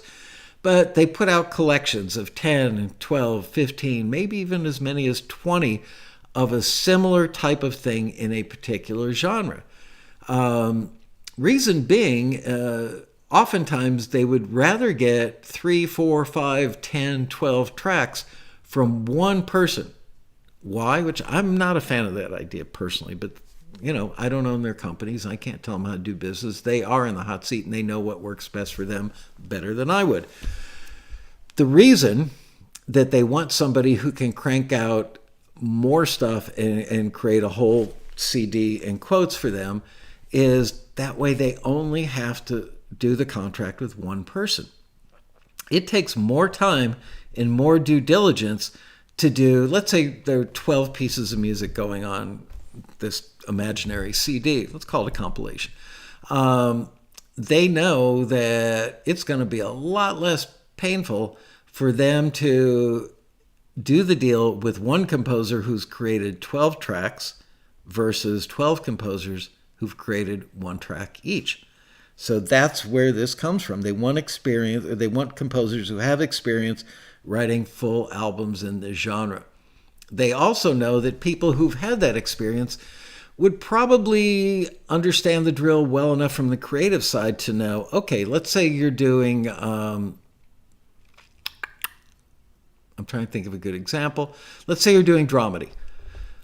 but they put out collections of 10 and 12, 15, maybe even as many as 20 of a similar type of thing in a particular genre. Reason being, oftentimes they would rather get 3, 4, 5, 10, 12 tracks from one person. Why? Which I'm not a fan of that idea personally, but I don't own their companies. I can't tell them how to do business. They are in the hot seat and they know what works best for them better than I would. The reason that they want somebody who can crank out more stuff and create a whole CD in quotes for them is that way they only have to do the contract with one person. It takes more time and more due diligence to do, let's say there are 12 pieces of music going on this imaginary CD. Let's call it a compilation. They know that it's going to be a lot less painful for them to do the deal with one composer who's created 12 tracks versus 12 composers who've created one track each. So that's where this comes from. They want experience, or they want composers who have experience writing full albums in this genre. They also know that people who've had that experience would probably understand the drill well enough from the creative side to know, okay, let's say you're doing, I'm trying to think of a good example. Let's say you're doing dramedy.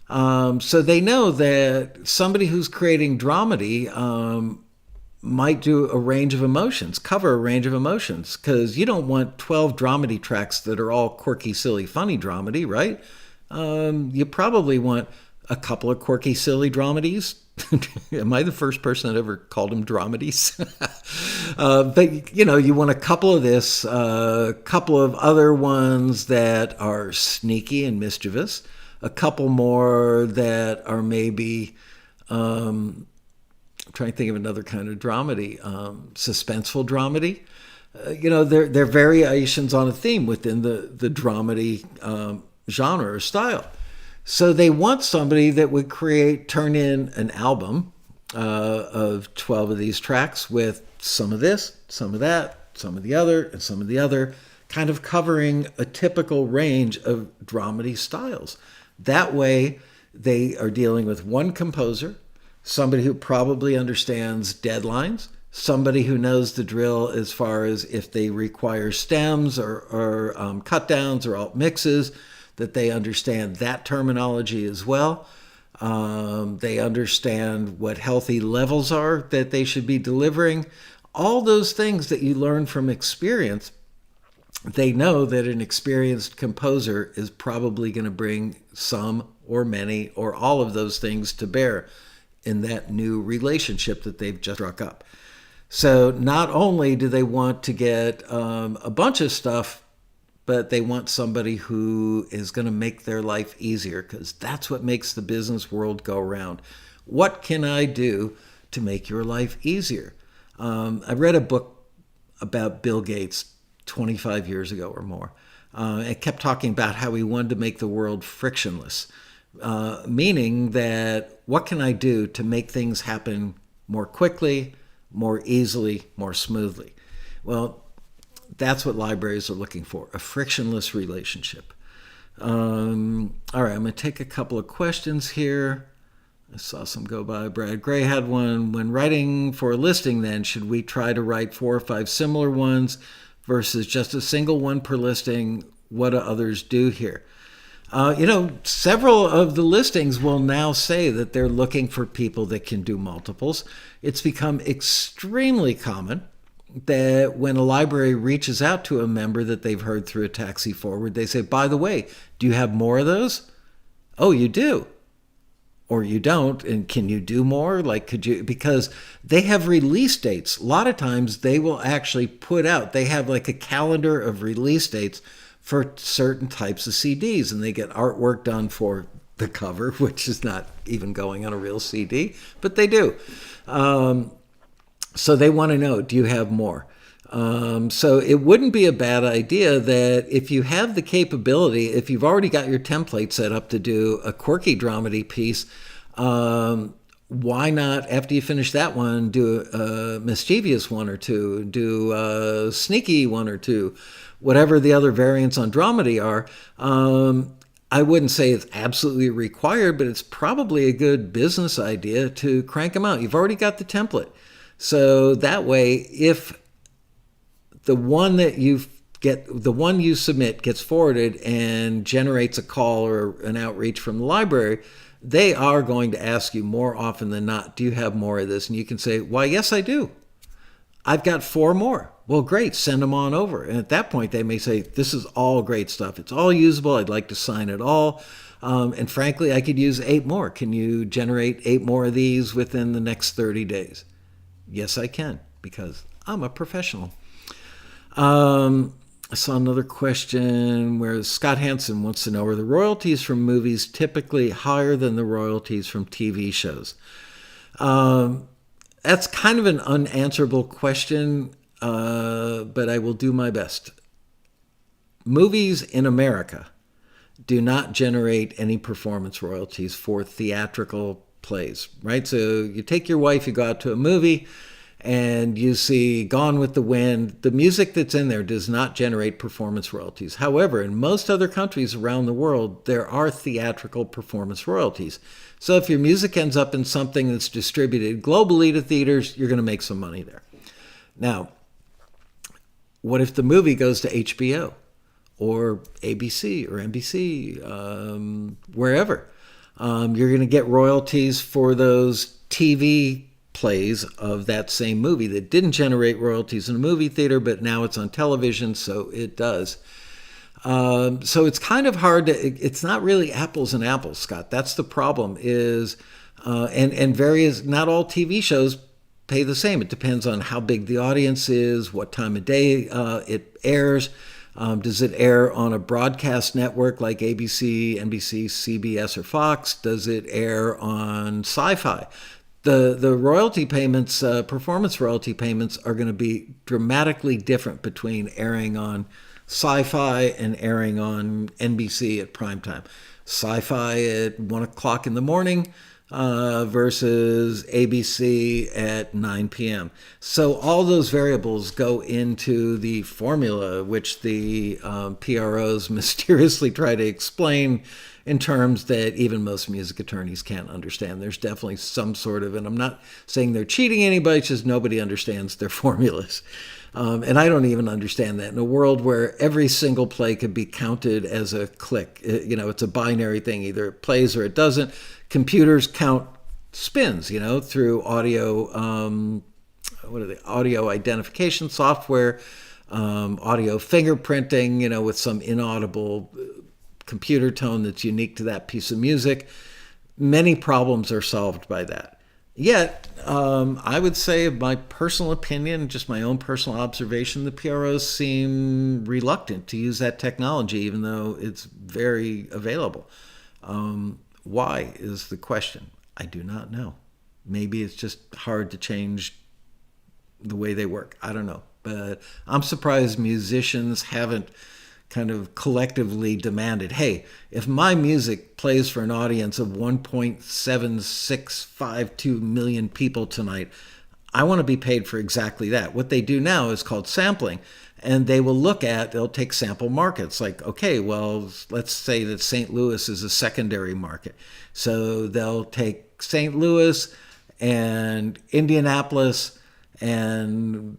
So they know that somebody who's creating dramedy might do a range of emotions, cover a range of emotions, because you don't want 12 dramedy tracks that are all quirky, silly, funny dramedy, right? You probably want a couple of quirky, silly dramedies. Am I the first person that ever called them dramedies? But, you want a couple of this, a couple of other ones that are sneaky and mischievous, a couple more that are maybe... I'm trying to think of another kind of dramedy, suspenseful dramedy. They're variations on a theme within the dramedy genre or style. So they want somebody that would turn in an album of 12 of these tracks with some of this, some of that, some of the other, and some of the other, kind of covering a typical range of dramedy styles. That way, they are dealing with one composer, somebody who probably understands deadlines, somebody who knows the drill as far as if they require stems or cut downs or alt mixes, that they understand that terminology as well. They understand what healthy levels are that they should be delivering. All those things that you learn from experience, they know that an experienced composer is probably going to bring some or many or all of those things to bear in that new relationship that they've just struck up. So not only do they want to get a bunch of stuff, but they want somebody who is going to make their life easier, because that's what makes the business world go round. What can I do to make your life easier? I read a book about Bill Gates 25 years ago or more. It kept talking about how he wanted to make the world frictionless. Meaning that what can I do to make things happen more quickly, more easily, more smoothly? Well, that's what libraries are looking for, a frictionless relationship. All right, I'm going to take a couple of questions here. I saw some go by. Brad Gray had one. When writing for a listing, then, should we try to write 4 or 5 similar ones versus just a single one per listing? What do others do here? Several of the listings will now say that they're looking for people that can do multiples. It's become extremely common that when a library reaches out to a member that they've heard through a taxi forward, they say, by the way, do you have more of those? Oh, you do. Or you don't, and can you do more? Could you? Because they have release dates. A lot of times they will actually put out, they have a calendar of release dates for certain types of CDs, and they get artwork done for the cover, which is not even going on a real CD, but they do. So they want to know, do you have more? So it wouldn't be a bad idea that if you have the capability, if you've already got your template set up to do a quirky dramedy piece, why not, after you finish that one, do a mischievous one or two, do a sneaky one or two, whatever the other variants on dramedy are. I wouldn't say it's absolutely required, but it's probably a good business idea to crank them out. You've already got the template. So that way, if the one that the one you submit gets forwarded and generates a call or an outreach from the library, they are going to ask you more often than not, do you have more of this? And you can say, why, yes, I do. I've got 4 more. Well, great, send them on over. And at that point, they may say, this is all great stuff. It's all usable. I'd like to sign it all. And frankly, I could use 8 more. Can you generate 8 more of these within the next 30 days? Yes, I can, because I'm a professional. I saw another question where Scott Hansen wants to know, are the royalties from movies typically higher than the royalties from TV shows? That's kind of an unanswerable question, but I will do my best. Movies in America do not generate any performance royalties for theatrical plays, right? So you take your wife, you go out to a movie, and you see Gone with the Wind. The music that's in there does not generate performance royalties. However, in most other countries around the world, there are theatrical performance royalties. So if your music ends up in something that's distributed globally to theaters, you're going to make some money there. Now, what if the movie goes to HBO or ABC or NBC, wherever? You're going to get royalties for those TV plays of that same movie that didn't generate royalties in a movie theater, but now it's on television, so it does. So it's kind of hard to, it's not really apples and apples, Scott. That's the problem is, and various, not all TV shows pay the same. It depends on how big the audience is, what time of day it airs. Does it air on a broadcast network like ABC, NBC, CBS, or Fox? Does it air on Sci-Fi? The royalty payments, performance royalty payments, are going to be dramatically different between airing on Sci-Fi and airing on NBC at primetime. Sci-Fi at 1 o'clock in the morning versus ABC at 9 p.m. So all those variables go into the formula, which the PROs mysteriously try to explain in terms that even most music attorneys can't understand. There's definitely some sort of, and I'm not saying they're cheating anybody, it's just nobody understands their formulas. And I don't even understand that. In a world where every single play could be counted as a click, it's a binary thing. Either it plays or it doesn't. Computers count spins, through audio, audio identification software, audio fingerprinting, with some inaudible computer tone that's unique to that piece of music. Many problems are solved by that. Yet, I would say, my personal opinion, just my own personal observation, the PROs seem reluctant to use that technology, even though it's very available. Why is the question? I do not know. Maybe it's just hard to change the way they work. I don't know. But I'm surprised musicians haven't kind of collectively demanded, hey, if my music plays for an audience of 1.7652 million people tonight, I want to be paid for exactly that. What they do now is called sampling, and they'll take sample markets. Like, okay, well, let's say that St. Louis is a secondary market. So they'll take St. Louis and Indianapolis and,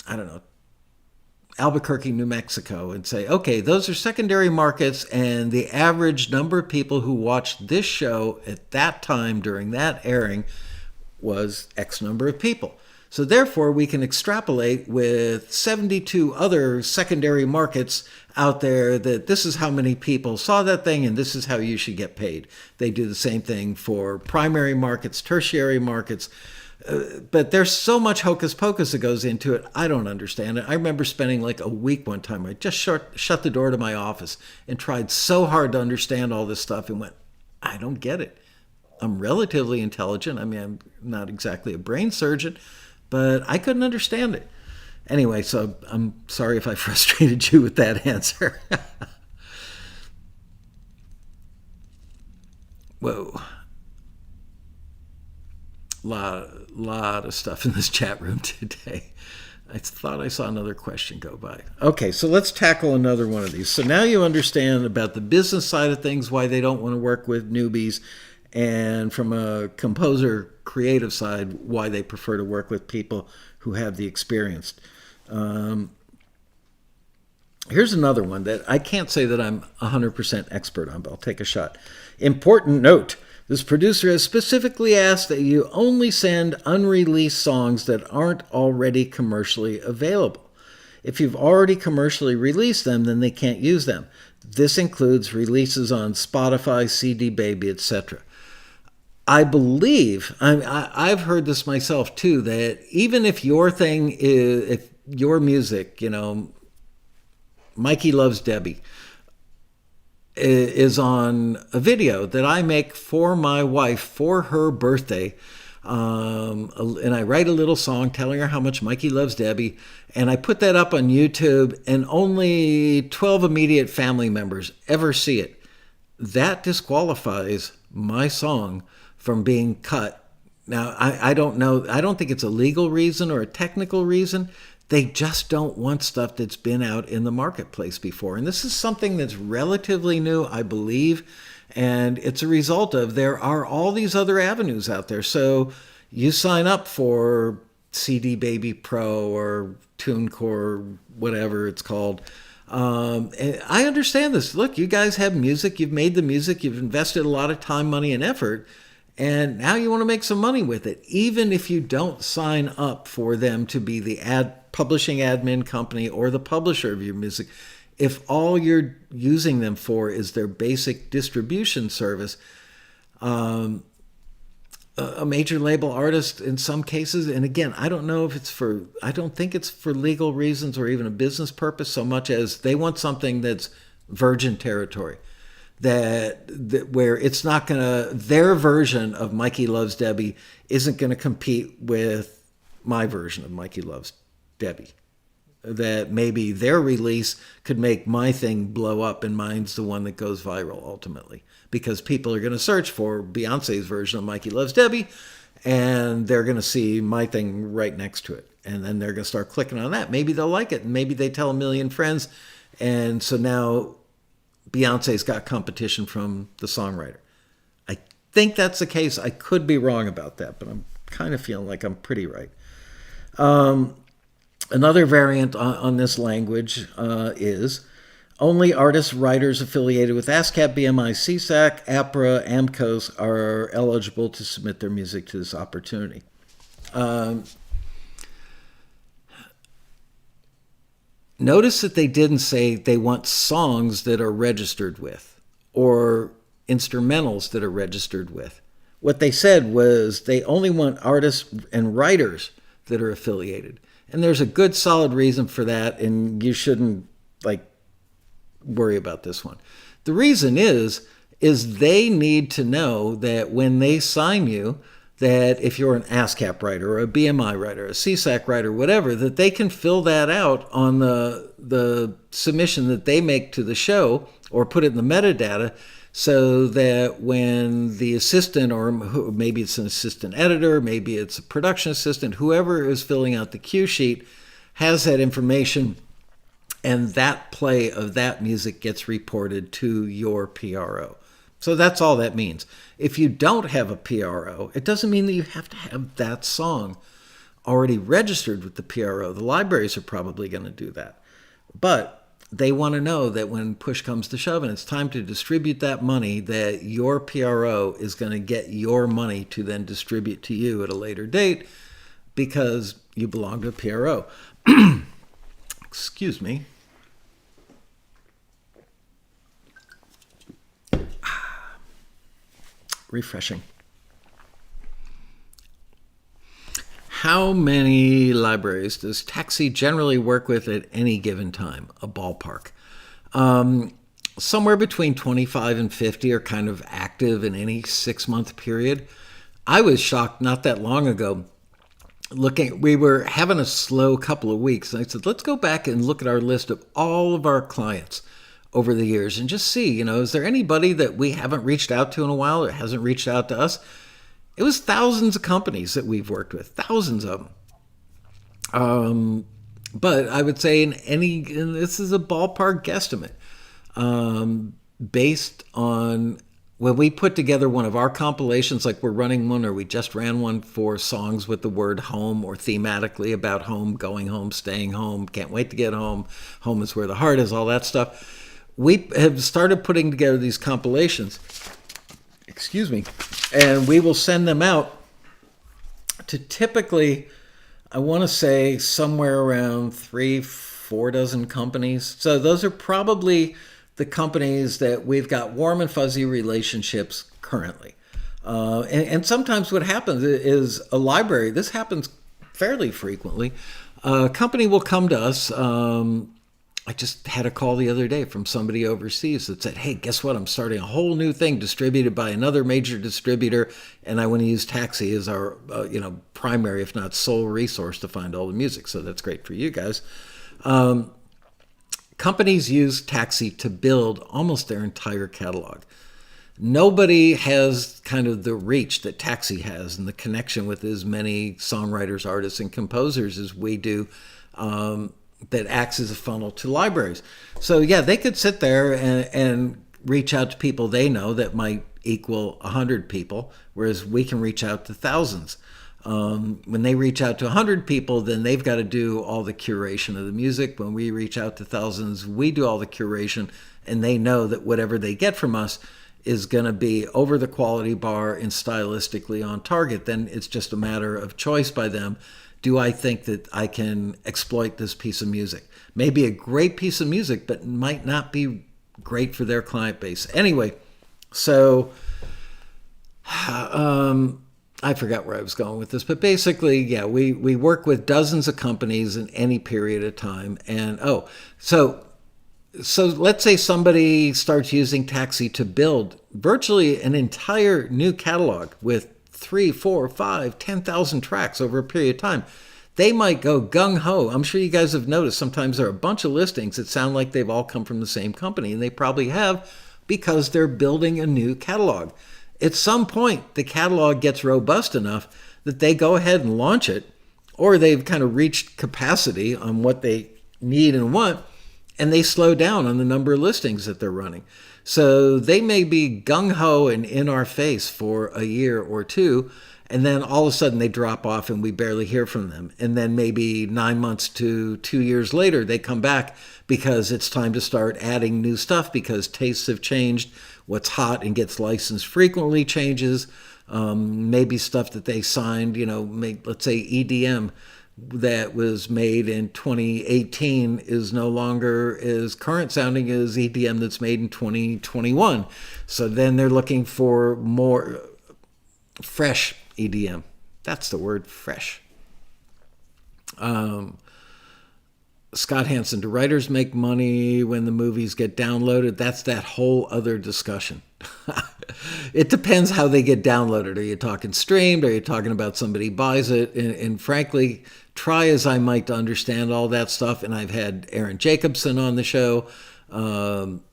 I don't know, Albuquerque, New Mexico, and say, okay, those are secondary markets, and the average number of people who watched this show at that time during that airing was X number of people. So therefore, we can extrapolate with 72 other secondary markets out there that this is how many people saw that thing, and this is how you should get paid. They do the same thing for primary markets, tertiary markets. But there's so much hocus pocus that goes into it. I don't understand it. I remember spending like a week one time. I just shut the door to my office and tried so hard to understand all this stuff and went, I don't get it. I'm relatively intelligent. I mean, I'm not exactly a brain surgeon, but I couldn't understand it. Anyway, so I'm sorry if I frustrated you with that answer. Whoa. Lot of stuff in this chat room today. I thought I saw another question go by. Okay, so let's tackle another one of these. So now you understand about the business side of things, why they don't want to work with newbies, and from a composer creative side, why they prefer to work with people who have the experience. Here's another one that I can't say that I'm 100% expert on, but I'll take a shot. Important note. This producer has specifically asked that you only send unreleased songs that aren't already commercially available. If you've already commercially released them, then they can't use them. This includes releases on Spotify, CD Baby, etc. I believe, I've heard this myself too, that even if your thing is, if your music, Mikey Loves Debbie, is on a video that I make for my wife for her birthday. And I write a little song telling her how much Mikey loves Debbie. And I put that up on YouTube, and only 12 immediate family members ever see it. That disqualifies my song from being cut. Now, I don't know. I don't think it's a legal reason or a technical reason. They just don't want stuff that's been out in the marketplace before. And this is something that's relatively new, I believe. And it's a result of there are all these other avenues out there. So you sign up for CD Baby Pro or TuneCore, whatever it's called. And I understand this. Look, you guys have music. You've made the music. You've invested a lot of time, money, and effort. And now you want to make some money with it, even if you don't sign up for them to be the publishing admin company or the publisher of your music. If all you're using them for is their basic distribution service, a major label artist in some cases, and again, I don't think it's for legal reasons or even a business purpose so much as they want something that's virgin territory. That where it's not their version of Mikey Loves Debbie isn't going to compete with my version of Mikey Loves Debbie. That maybe their release could make my thing blow up and mine's the one that goes viral ultimately. Because people are going to search for Beyonce's version of Mikey Loves Debbie, and they're going to see my thing right next to it. And then they're going to start clicking on that. Maybe they'll like it, and maybe they tell a million friends. And so now Beyonce's got competition from the songwriter. I think that's the case. I could be wrong about that, but I'm kind of feeling like I'm pretty right. Another variant on this language is only artists, writers affiliated with ASCAP, BMI, CSAC, APRA, AMCOS are eligible to submit their music to this opportunity. Notice that they didn't say they want songs that are registered with or instrumentals that are registered with. What they said was they only want artists and writers that are affiliated. And there's a good solid reason for that, and you shouldn't worry about this one. The reason is they need to know that when they sign you, that if you're an ASCAP writer or a BMI writer, a CSAC writer, whatever, that they can fill that out on the submission that they make to the show or put it in the metadata so that when the assistant, or maybe it's an assistant editor, maybe it's a production assistant, whoever is filling out the cue sheet has that information, and that play of that music gets reported to your PRO. So that's all that means. If you don't have a PRO, it doesn't mean that you have to have that song already registered with the PRO. The libraries are probably going to do that. But they want to know that when push comes to shove and it's time to distribute that money, that your PRO is going to get your money to then distribute to you at a later date because you belong to a PRO. Excuse me. Refreshing. How many libraries does Taxi generally work with at any given time? A ballpark. Somewhere between 25 and 50 are kind of active in any 6-month period. I was shocked not that long ago we were having a slow couple of weeks. And I said, let's go back and look at our list of all of our clients over the years and just see, is there anybody that we haven't reached out to in a while or hasn't reached out to us? It was thousands of companies that we've worked with, thousands of them. But I would say and this is a ballpark guesstimate, based on when we put together one of our compilations, like we're running one, or we just ran one for songs with the word home or thematically about home, going home, staying home, can't wait to get home, home is where the heart is, all that stuff. We have started putting together these compilations, and we will send them out to typically, I want to say, somewhere around 3-4 dozen companies. So those are probably the companies that we've got warm and fuzzy relationships currently. And sometimes what happens is a library, this happens fairly frequently, a company will come to us. I just had a call the other day from somebody overseas that said, hey, guess what? I'm starting a whole new thing distributed by another major distributor, and I want to use Taxi as our primary, if not sole resource to find all the music. So that's great for you guys. Companies use Taxi to build almost their entire catalog. Nobody has kind of the reach that Taxi has and the connection with as many songwriters, artists, and composers as we do, that acts as a funnel to libraries. So yeah, they could sit there and reach out to people they know that might equal 100 people, whereas we can reach out to thousands. When they reach out to 100 people, then they've got to do all the curation of the music. When we reach out to thousands, we do all the curation, and they know that whatever they get from us is going to be over the quality bar and stylistically on target. Then it's just a matter of choice by them. Do I think that I can exploit this piece of music? Maybe a great piece of music, but might not be great for their client base. Anyway, so I forgot where I was going with this, but basically, yeah, we work with dozens of companies in any period of time. And so let's say somebody starts using Taxi to build virtually an entire new catalog with 3, 4, 5, 10,000 tracks over a period of time. They might go gung-ho. I'm sure you guys have noticed sometimes there are a bunch of listings that sound like they've all come from the same company, and they probably have because they're building a new catalog. At some point, the catalog gets robust enough that they go ahead and launch it, or they've kind of reached capacity on what they need and want, and they slow down on the number of listings that they're running. So they may be gung-ho and in our face for a year or two, and then all of a sudden they drop off and we barely hear from them. And then maybe 9 months to 2 years later, they come back because it's time to start adding new stuff because tastes have changed. What's hot and gets licensed frequently changes. Maybe stuff that they signed, let's say EDM that was made in 2018 is no longer as current sounding as EDM that's made in 2021. So then they're looking for more fresh EDM. That's the word, fresh. Scott Hansen, do writers make money when the movies get downloaded? That's that whole other discussion. It depends how they get downloaded. Are you talking streamed? Are you talking about somebody buys it? And frankly, try as I might to understand all that stuff, and I've had Aaron Jacobson on the show.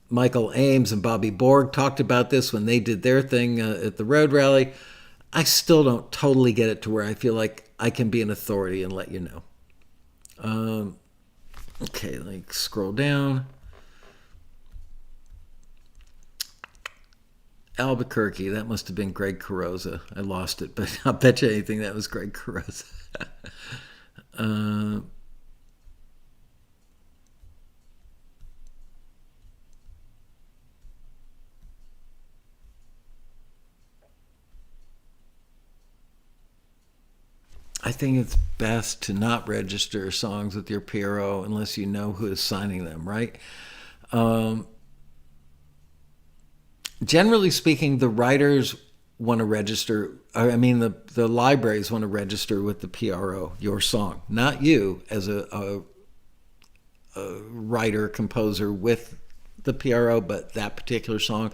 Michael Ames and Bobby Borg talked about this when they did their thing at the Road Rally. I still don't totally get it to where I feel like I can be an authority and let you know. Okay, scroll down. Albuquerque, that must have been Greg Carrozza. I lost it, but I'll bet you anything that was Greg Carrozza. I think it's best to not register songs with your PRO unless you know who is signing them, right? Generally speaking, the writers want to register, the libraries want to register with the PRO, your song, not you as a writer, composer with the PRO, but that particular song.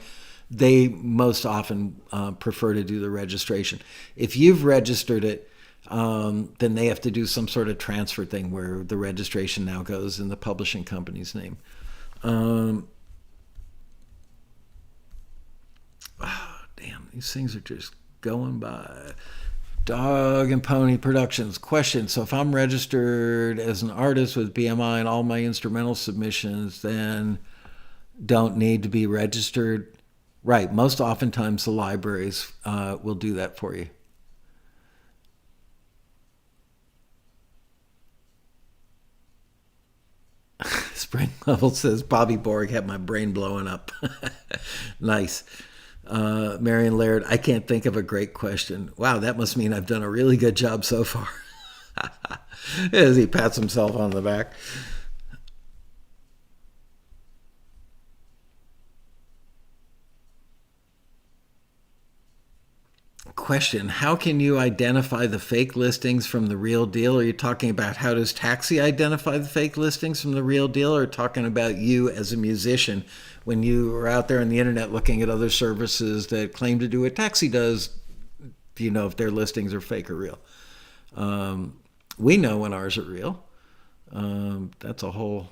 They most often prefer to do the registration. If you've registered it, then they have to do some sort of transfer thing where the registration now goes in the publishing company's name. Damn, these things are just going by. Dog and Pony Productions. Question. So if I'm registered as an artist with BMI and all my instrumental submissions, then don't need to be registered? Right. Most oftentimes the libraries will do that for you. Spring Level says, Bobby Borg had my brain blowing up. Nice. Marion Laird, I can't think of a great question. Wow, that must mean I've done a really good job so far. As he pats himself on the back. Question. How can you identify the fake listings from the real deal? Are you talking about how does Taxi identify the fake listings from the real deal, or talking about you as a musician when you are out there on the internet looking at other services that claim to do what Taxi does? Do you know if their listings are fake or real? We know when ours are real. That's a whole...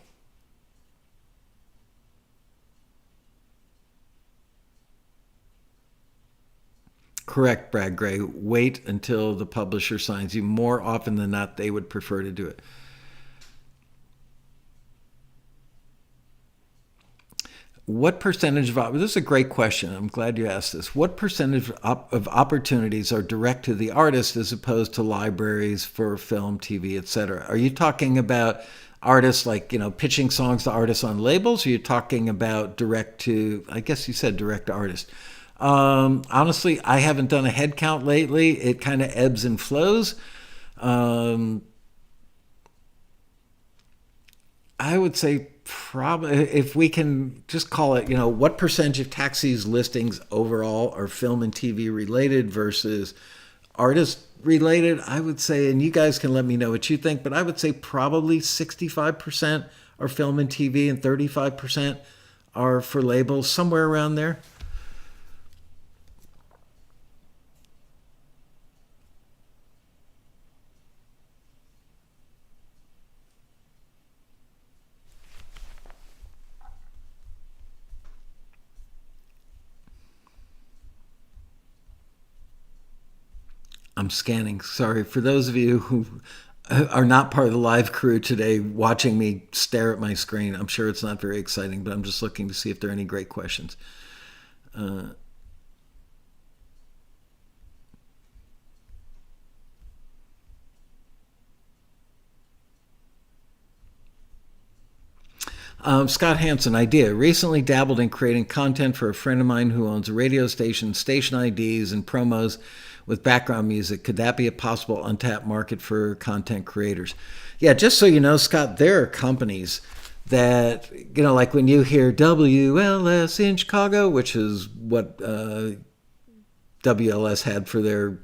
Correct, Brad Gray. Wait until the publisher signs you. More often than not, they would prefer to do it. What percentage of... This is a great question. I'm glad you asked this. What percentage of opportunities are direct to the artist as opposed to libraries for film, TV, etc.? Are you talking about artists like, pitching songs to artists on labels? Or are you talking about direct to... I guess you said direct to artists. Honestly, I haven't done a head count lately. It kind of ebbs and flows. I would say probably, if we can just call it, what percentage of Taxi's listings overall are film and TV related versus artist related, I would say, and you guys can let me know what you think, but I would say probably 65% are film and TV and 35% are for labels, somewhere around there. I'm scanning. Sorry. For those of you who are not part of the live crew today watching me stare at my screen, I'm sure it's not very exciting, but I'm just looking to see if there are any great questions. Scott Hansen, idea. Recently dabbled in creating content for a friend of mine who owns a radio station, station IDs, and promos with background music. Could that be a possible untapped market for content creators? Yeah, just so you know, Scott, there are companies that, like when you hear WLS in Chicago, which is what WLS had for their,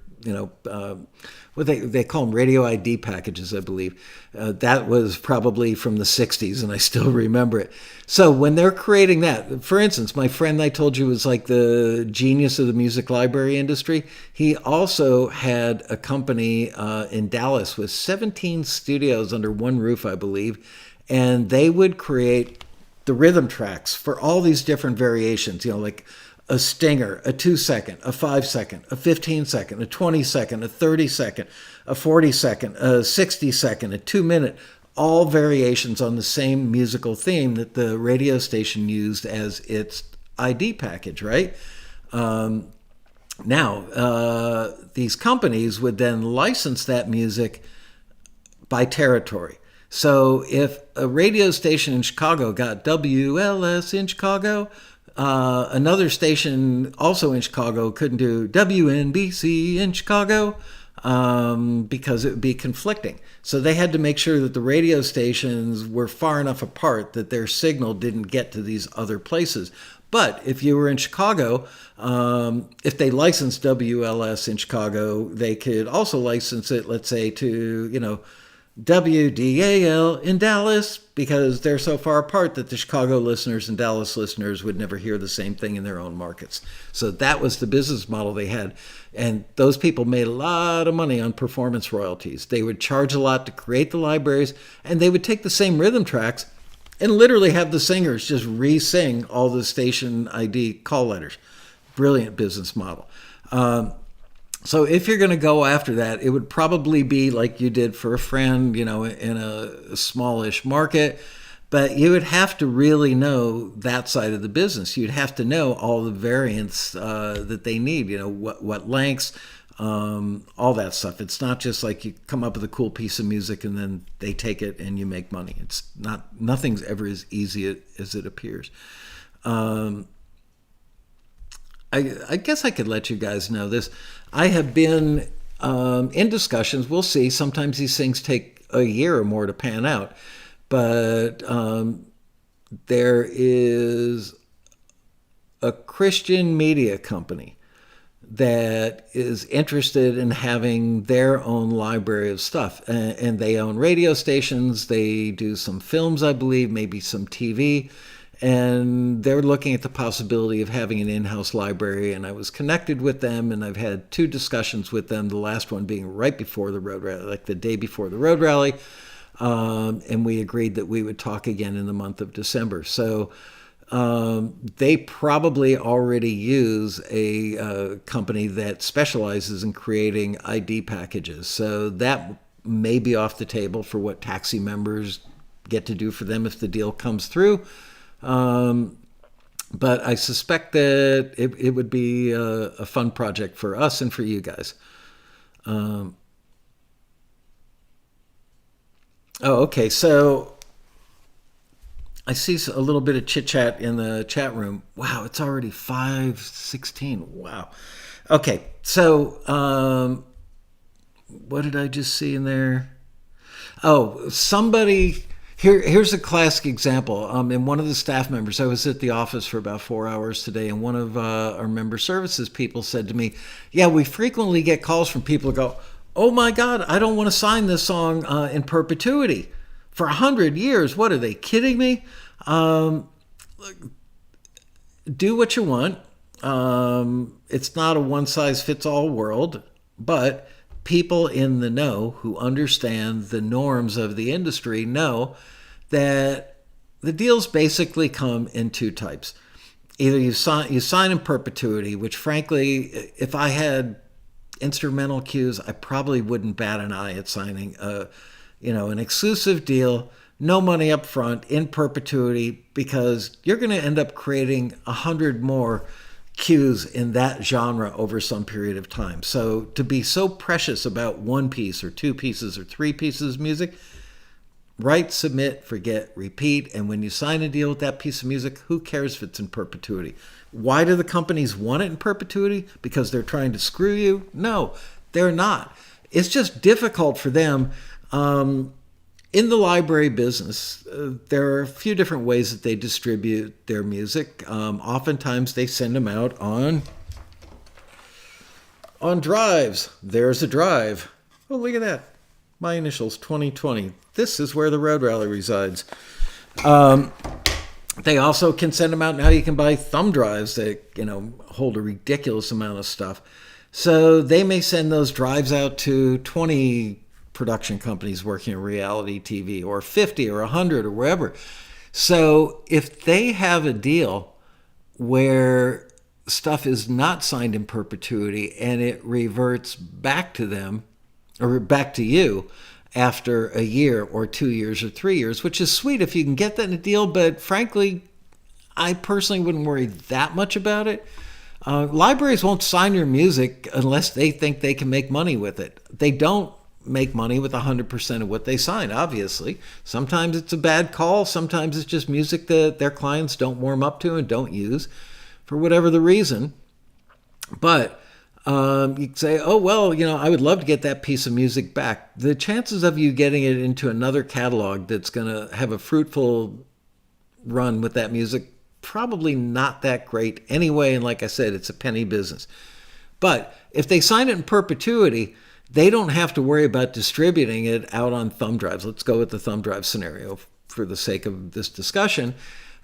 what they call them radio ID packages, I believe. That was probably from the 60s, and I still remember it. So when they're creating that, for instance, my friend I told you was like the genius of the music library industry. He also had a company in Dallas with 17 studios under one roof, I believe, and they would create the rhythm tracks for all these different variations, like a stinger, a 2-second, a 5-second, a 15-second, a 20-second, a 30-second, a 40-second, a 60-second, a 2-minute, all variations on the same musical theme that the radio station used as its ID package, right? Now, these companies would then license that music by territory. So if a radio station in Chicago got WLS in Chicago, another station also in Chicago couldn't do WNBC in Chicago because it would be conflicting. So they had to make sure that the radio stations were far enough apart that their signal didn't get to these other places. But if you were in Chicago, if they licensed WLS in Chicago, they could also license it, let's say, to, WDAL in Dallas, because they're so far apart that the Chicago listeners and Dallas listeners would never hear the same thing in their own markets. So that was the business model they had. And those people made a lot of money on performance royalties. They would charge a lot to create the libraries, and they would take the same rhythm tracks and literally have the singers just re-sing all the station ID call letters. Brilliant business model. So if you're going to go after that, it would probably be like you did for a friend, in a smallish market. But you would have to really know that side of the business. You'd have to know all the variants that they need, what lengths, all that stuff. It's not just like you come up with a cool piece of music and then they take it and you make money. It's nothing's ever as easy as it appears. I guess I could let you guys know this. I have been in discussions. We'll see. Sometimes these things take a year or more to pan out. But there is a Christian media company that is interested in having their own library of stuff. And they own radio stations. They do some films, I believe, maybe some TV. And they're looking at the possibility of having an in-house library. And I was connected with them, and I've had 2 discussions with them, the last one being right before the road rally, like the day before the road rally. And we agreed that we would talk again in the month of December. So they probably already use a company that specializes in creating ID packages. So that may be off the table for what Taxi members get to do for them if the deal comes through. But I suspect that it would be a fun project for us and for you guys. Okay. So I see a little bit of chit-chat in the chat room. Wow, it's already 5:16. Wow. Okay. So what did I just see in there? Oh, somebody... Here's a classic example. In one of the staff members, I was at the office for about 4 hours today, and one of our member services people said to me, yeah, we frequently get calls from people who go, oh my God, I don't want to sign this song in perpetuity for 100 years. What, are they kidding me? Do what you want. It's not a one-size-fits-all world, but people in the know who understand the norms of the industry know that the deals basically come in 2 types. Either you sign in perpetuity, which frankly, if I had instrumental cues, I probably wouldn't bat an eye at signing an exclusive deal, no money up front, in perpetuity, because you're going to end up creating 100 more cues in that genre over some period of time. So to be so precious about 1 piece or 2 pieces or 3 pieces of music, write, submit, forget, repeat. And when you sign a deal with that piece of music, who cares if it's in perpetuity? Why do the companies want it in perpetuity? Because they're trying to screw you? No, they're not. It's just difficult for them. In the library business, there are a few different ways that they distribute their music. Oftentimes they send them out on drives. There's a drive. Oh, look at that. My initials, 2020. This is where the road rally resides. They also can send them out. Now you can buy thumb drives that, hold a ridiculous amount of stuff. So they may send those drives out to 20 production companies working in reality TV, or 50 or 100 or wherever. So if they have a deal where stuff is not signed in perpetuity and it reverts back to them or back to you after a year or 2 years or 3 years, which is sweet if you can get that in a deal, but frankly, I personally wouldn't worry that much about it. Libraries won't sign your music unless they think they can make money with it. They don't make money with 100% of what they sign, obviously. Sometimes it's a bad call. Sometimes it's just music that their clients don't warm up to and don't use for whatever the reason. But you say, oh, well, I would love to get that piece of music back. The chances of you getting it into another catalog that's going to have a fruitful run with that music, probably not that great anyway. And like I said, it's a penny business. But if they sign it in perpetuity, they don't have to worry about distributing it out on thumb drives. Let's go with the thumb drive scenario for the sake of this discussion.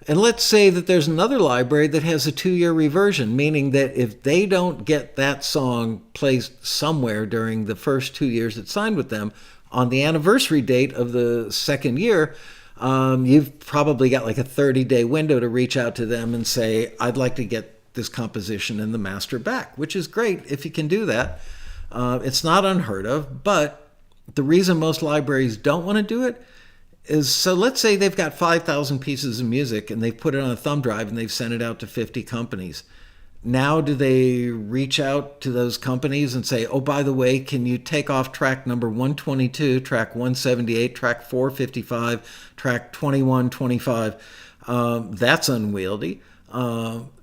And let's say that there's another library that has a 2-year reversion, meaning that if they don't get that song placed somewhere during the first 2 years it's signed with them, on the anniversary date of the second year, you've probably got like a 30-day window to reach out to them and say, I'd like to get this composition and the master back, which is great if you can do that. It's not unheard of, but the reason most libraries don't want to do it is, so let's say they've got 5,000 pieces of music and they've put it on a thumb drive and they've sent it out to 50 companies. Now do they reach out to those companies and say, oh, by the way, can you take off track number 122, track 178, track 455, track 2125? That's unwieldy.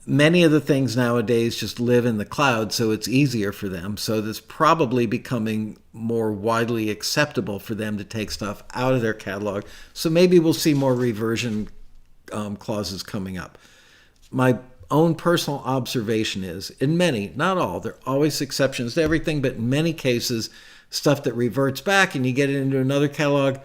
Many of the things nowadays just live in the cloud, so it's easier for them. So that's probably becoming more widely acceptable for them to take stuff out of their catalog. So maybe we'll see more reversion clauses coming up. My own personal observation is, in many, not all, there are always exceptions to everything, but in many cases, stuff that reverts back and you get it into another catalog,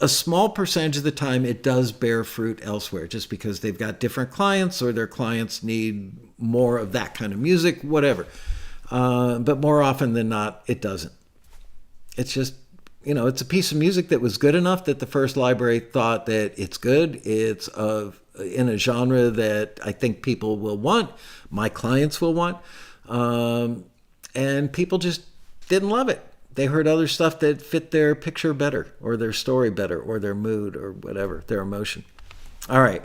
a small percentage of the time it does bear fruit elsewhere, just because they've got different clients or their clients need more of that kind of music, whatever. But more often than not, it doesn't. It's just, it's a piece of music that was good enough that the first library thought that it's good. It's in a genre that I think people will want, my clients will want, and people just didn't love it. They heard other stuff that fit their picture better, or their story better, or their mood, or whatever, their emotion. All right.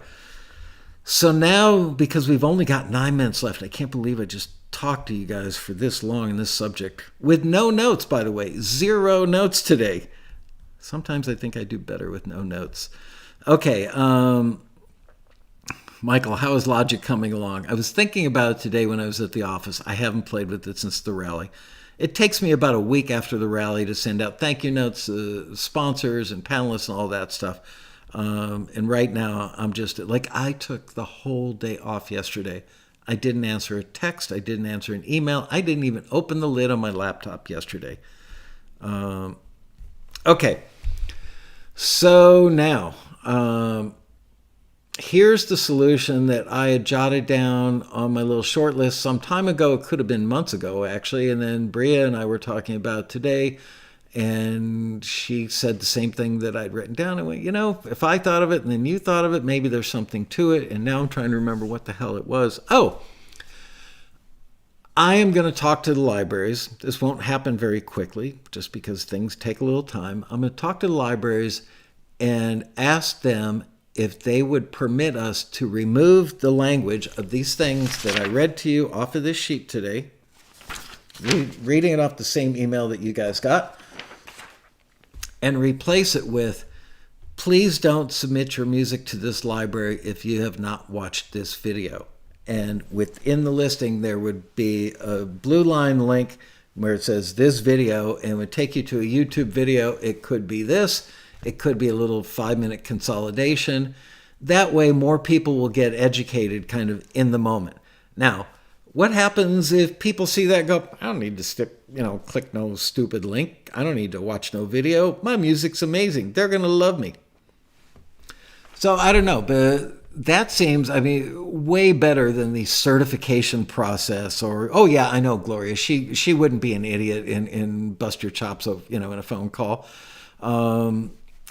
So now, because we've only got 9 minutes left, I can't believe I just talked to you guys for this long in this subject. With no notes, by the way. 0 notes today. Sometimes I think I do better with no notes. Okay. Michael, how is Logic coming along? I was thinking about it today when I was at the office. I haven't played with it since the rally. It takes me about a week after the rally to send out thank you notes, sponsors and panelists and all that stuff. And right now, I'm just I took the whole day off yesterday. I didn't answer a text. I didn't answer an email. I didn't even open the lid on my laptop yesterday. Okay. So now, here's the solution that I had jotted down on my little short list some time ago. It could have been months ago, actually. And then Bria and I were talking about today, and she said the same thing that I'd written down. And went, if I thought of it and then you thought of it, maybe there's something to it. And now I'm trying to remember what the hell it was. Oh, I am going to talk to the libraries. This won't happen very quickly, just because things take a little time. I'm going to talk to the libraries and ask them if they would permit us to remove the language of these things that I read to you off of this sheet today, reading it off the same email that you guys got, and replace it with, please don't submit your music to this library if you have not watched this video. And within the listing, there would be a blue line link where it says this video, and would take you to a YouTube video. It could be this. It could be a little 5-minute consolidation. That way, more people will get educated kind of in the moment. Now, what happens if people see that and go, I don't need to click no stupid link. I don't need to watch no video. My music's amazing. They're going to love me. So I don't know, but that seems, way better than the certification process. Or, oh yeah, I know Gloria. She wouldn't be an idiot and bust your chops in a phone call.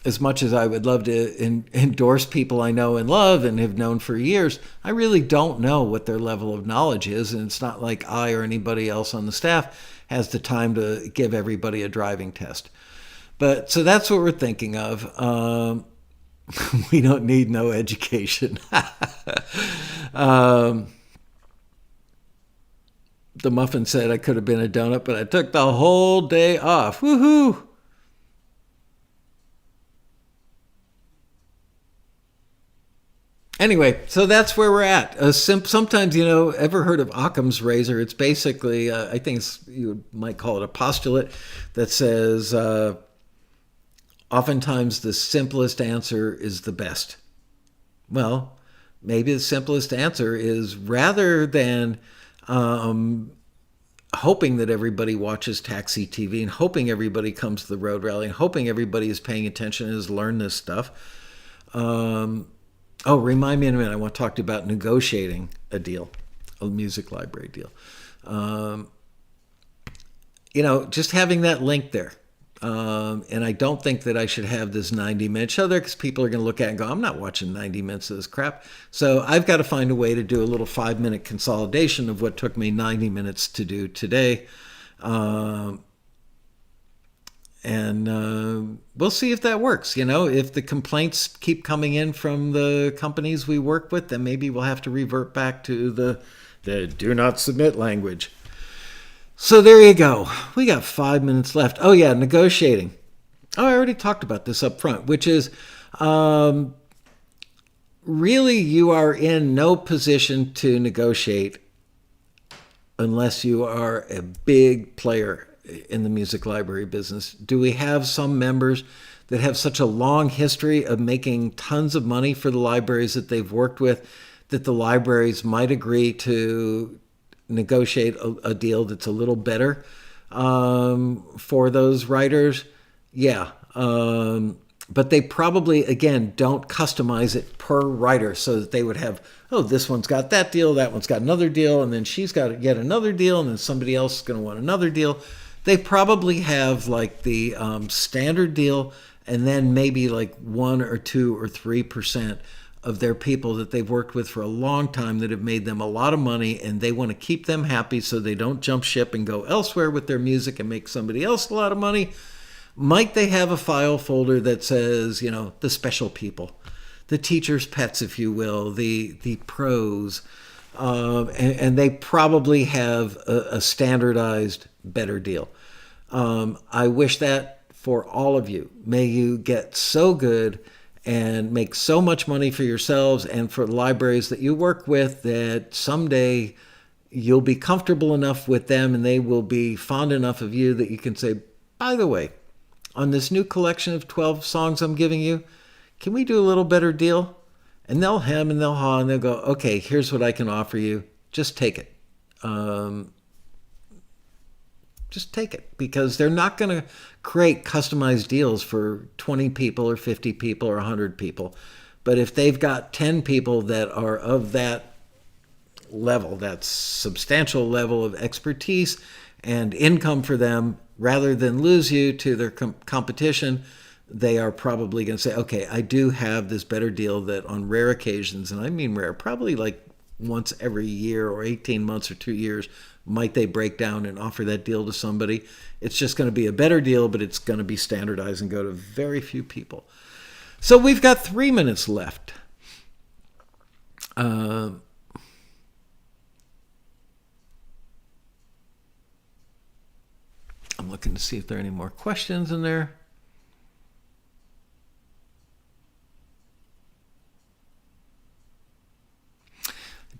As much as I would love to endorse people I know and love and have known for years, I really don't know what their level of knowledge is. And it's not like I or anybody else on the staff has the time to give everybody a driving test. But so that's what we're thinking of. We don't need no education. The muffin said I could have been a donut, but I took the whole day off. Woohoo! Anyway, so that's where we're at. Sometimes, ever heard of Occam's razor? It's basically, I think you might call it a postulate that says, oftentimes the simplest answer is the best. Well, maybe the simplest answer is, rather than hoping that everybody watches TAXITV and hoping everybody comes to the road rally and hoping everybody is paying attention and has learned this stuff. Remind me in a minute. I want to talk to you about negotiating a deal, a music library deal. Just having that link there. And I don't think that I should have this 90-minute show there because people are going to look at it and go, I'm not watching 90 minutes of this crap. So I've got to find a way to do a little 5-minute consolidation of what took me 90 minutes to do today. And we'll see if that works. If the complaints keep coming in from the companies we work with, then maybe we'll have to revert back to the do not submit language. So there you go. We got 5 minutes left. Oh, yeah, negotiating. Oh, I already talked about this up front, which is really you are in no position to negotiate unless you are a big player in the music library business. Do we have some members that have such a long history of making tons of money for the libraries that they've worked with that the libraries might agree to negotiate a deal that's a little better for those writers? Yeah. But they probably, again, don't customize it per writer so that they would have, this one's got that deal, that one's got another deal, and then she's got yet another deal, and then somebody else is going to want another deal. They probably have like the standard deal and then maybe like 1 or 2 or 3% of their people that they've worked with for a long time that have made them a lot of money, and they want to keep them happy so they don't jump ship and go elsewhere with their music and make somebody else a lot of money. Might they have a file folder that says, the special people, the teacher's pets, if you will, the pros, and they probably have a standardized better deal. I wish that for all of you. May you get so good and make so much money for yourselves and for libraries that you work with that someday you'll be comfortable enough with them and they will be fond enough of you that you can say, by the way, on this new collection of 12 songs I'm giving you, can we do a little better deal? And they'll hem and they'll haw and they'll go, okay, here's what I can offer you. Just take it. Just take it, because they're not going to create customized deals for 20 people or 50 people or 100 people. But if they've got 10 people that are of that level, that substantial level of expertise and income for them, rather than lose you to their competition, they are probably going to say, okay, I do have this better deal that on rare occasions, and I mean rare, probably like once every year or 18 months or 2 years, might they break down and offer that deal to somebody. It's just going to be a better deal, but it's going to be standardized and go to very few people. So we've got 3 minutes left. I'm looking to see if there are any more questions in there.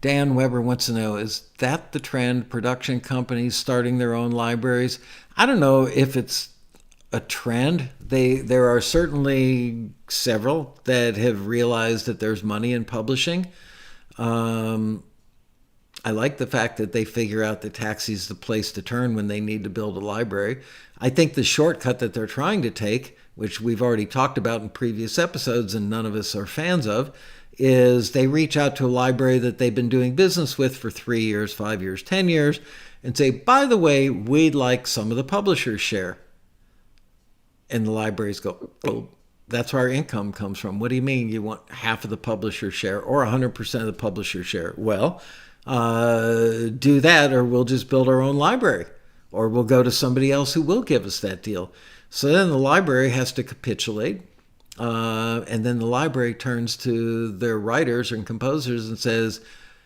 Dan Weber wants to know, is that the trend? Production companies starting their own libraries? I don't know if it's a trend. There are certainly several that have realized that there's money in publishing. I like the fact that they figure out that Taxi's the place to turn when they need to build a library. I think the shortcut that they're trying to take, which we've already talked about in previous episodes and none of us are fans of, is they reach out to a library that they've been doing business with for 3 years, 5 years, 10 years, and say, by the way, we'd like some of the publisher's share. And the libraries go, oh, that's where our income comes from. What do you mean you want half of the publisher's share or 100% of the publisher's share? Well, do that, or we'll just build our own library, or we'll go to somebody else who will give us that deal. So then the library has to capitulate. And then the library turns to their writers and composers and says,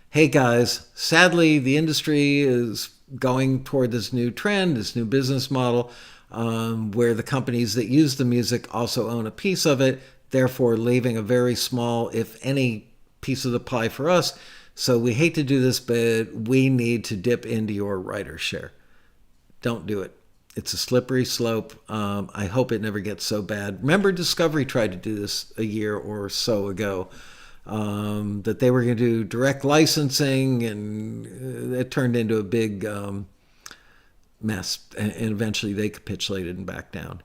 hey guys, sadly the industry is going toward this new trend, this new business model, where the companies that use the music also own a piece of it, therefore leaving a very small, if any, piece of the pie for us. So we hate to do this, but we need to dip into your writer's share. Don't do it. It's a slippery slope. I hope it never gets so bad. Remember, Discovery tried to do this a year or so ago, that they were going to do direct licensing, and it turned into a big mess, and eventually they capitulated and backed down.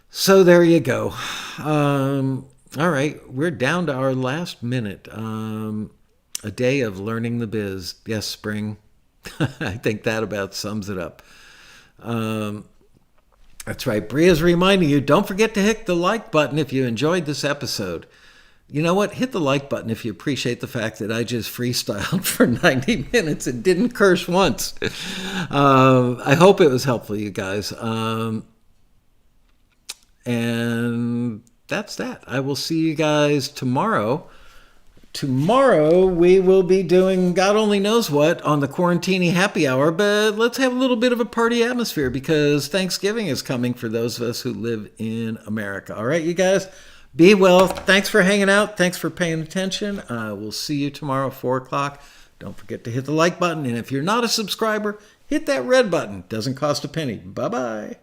So there you go. All right, we're down to our last minute. A day of learning the biz. Yes, spring. I think that about sums it up. That's right. Bria's reminding you, don't forget to hit the like button if you enjoyed this episode. You know what? Hit the like button if you appreciate the fact that I just freestyled for 90 minutes and didn't curse once. I hope it was helpful, you guys. And that's that. I will see you guys tomorrow. Tomorrow we will be doing God only knows what on the Quarantini Happy Hour, but let's have a little bit of a party atmosphere because Thanksgiving is coming for those of us who live in America. All right, you guys, be well. Thanks for hanging out. Thanks for paying attention. We'll see you tomorrow at 4 o'clock. Don't forget to hit the like button. And if you're not a subscriber, hit that red button. Doesn't cost a penny. Bye-bye.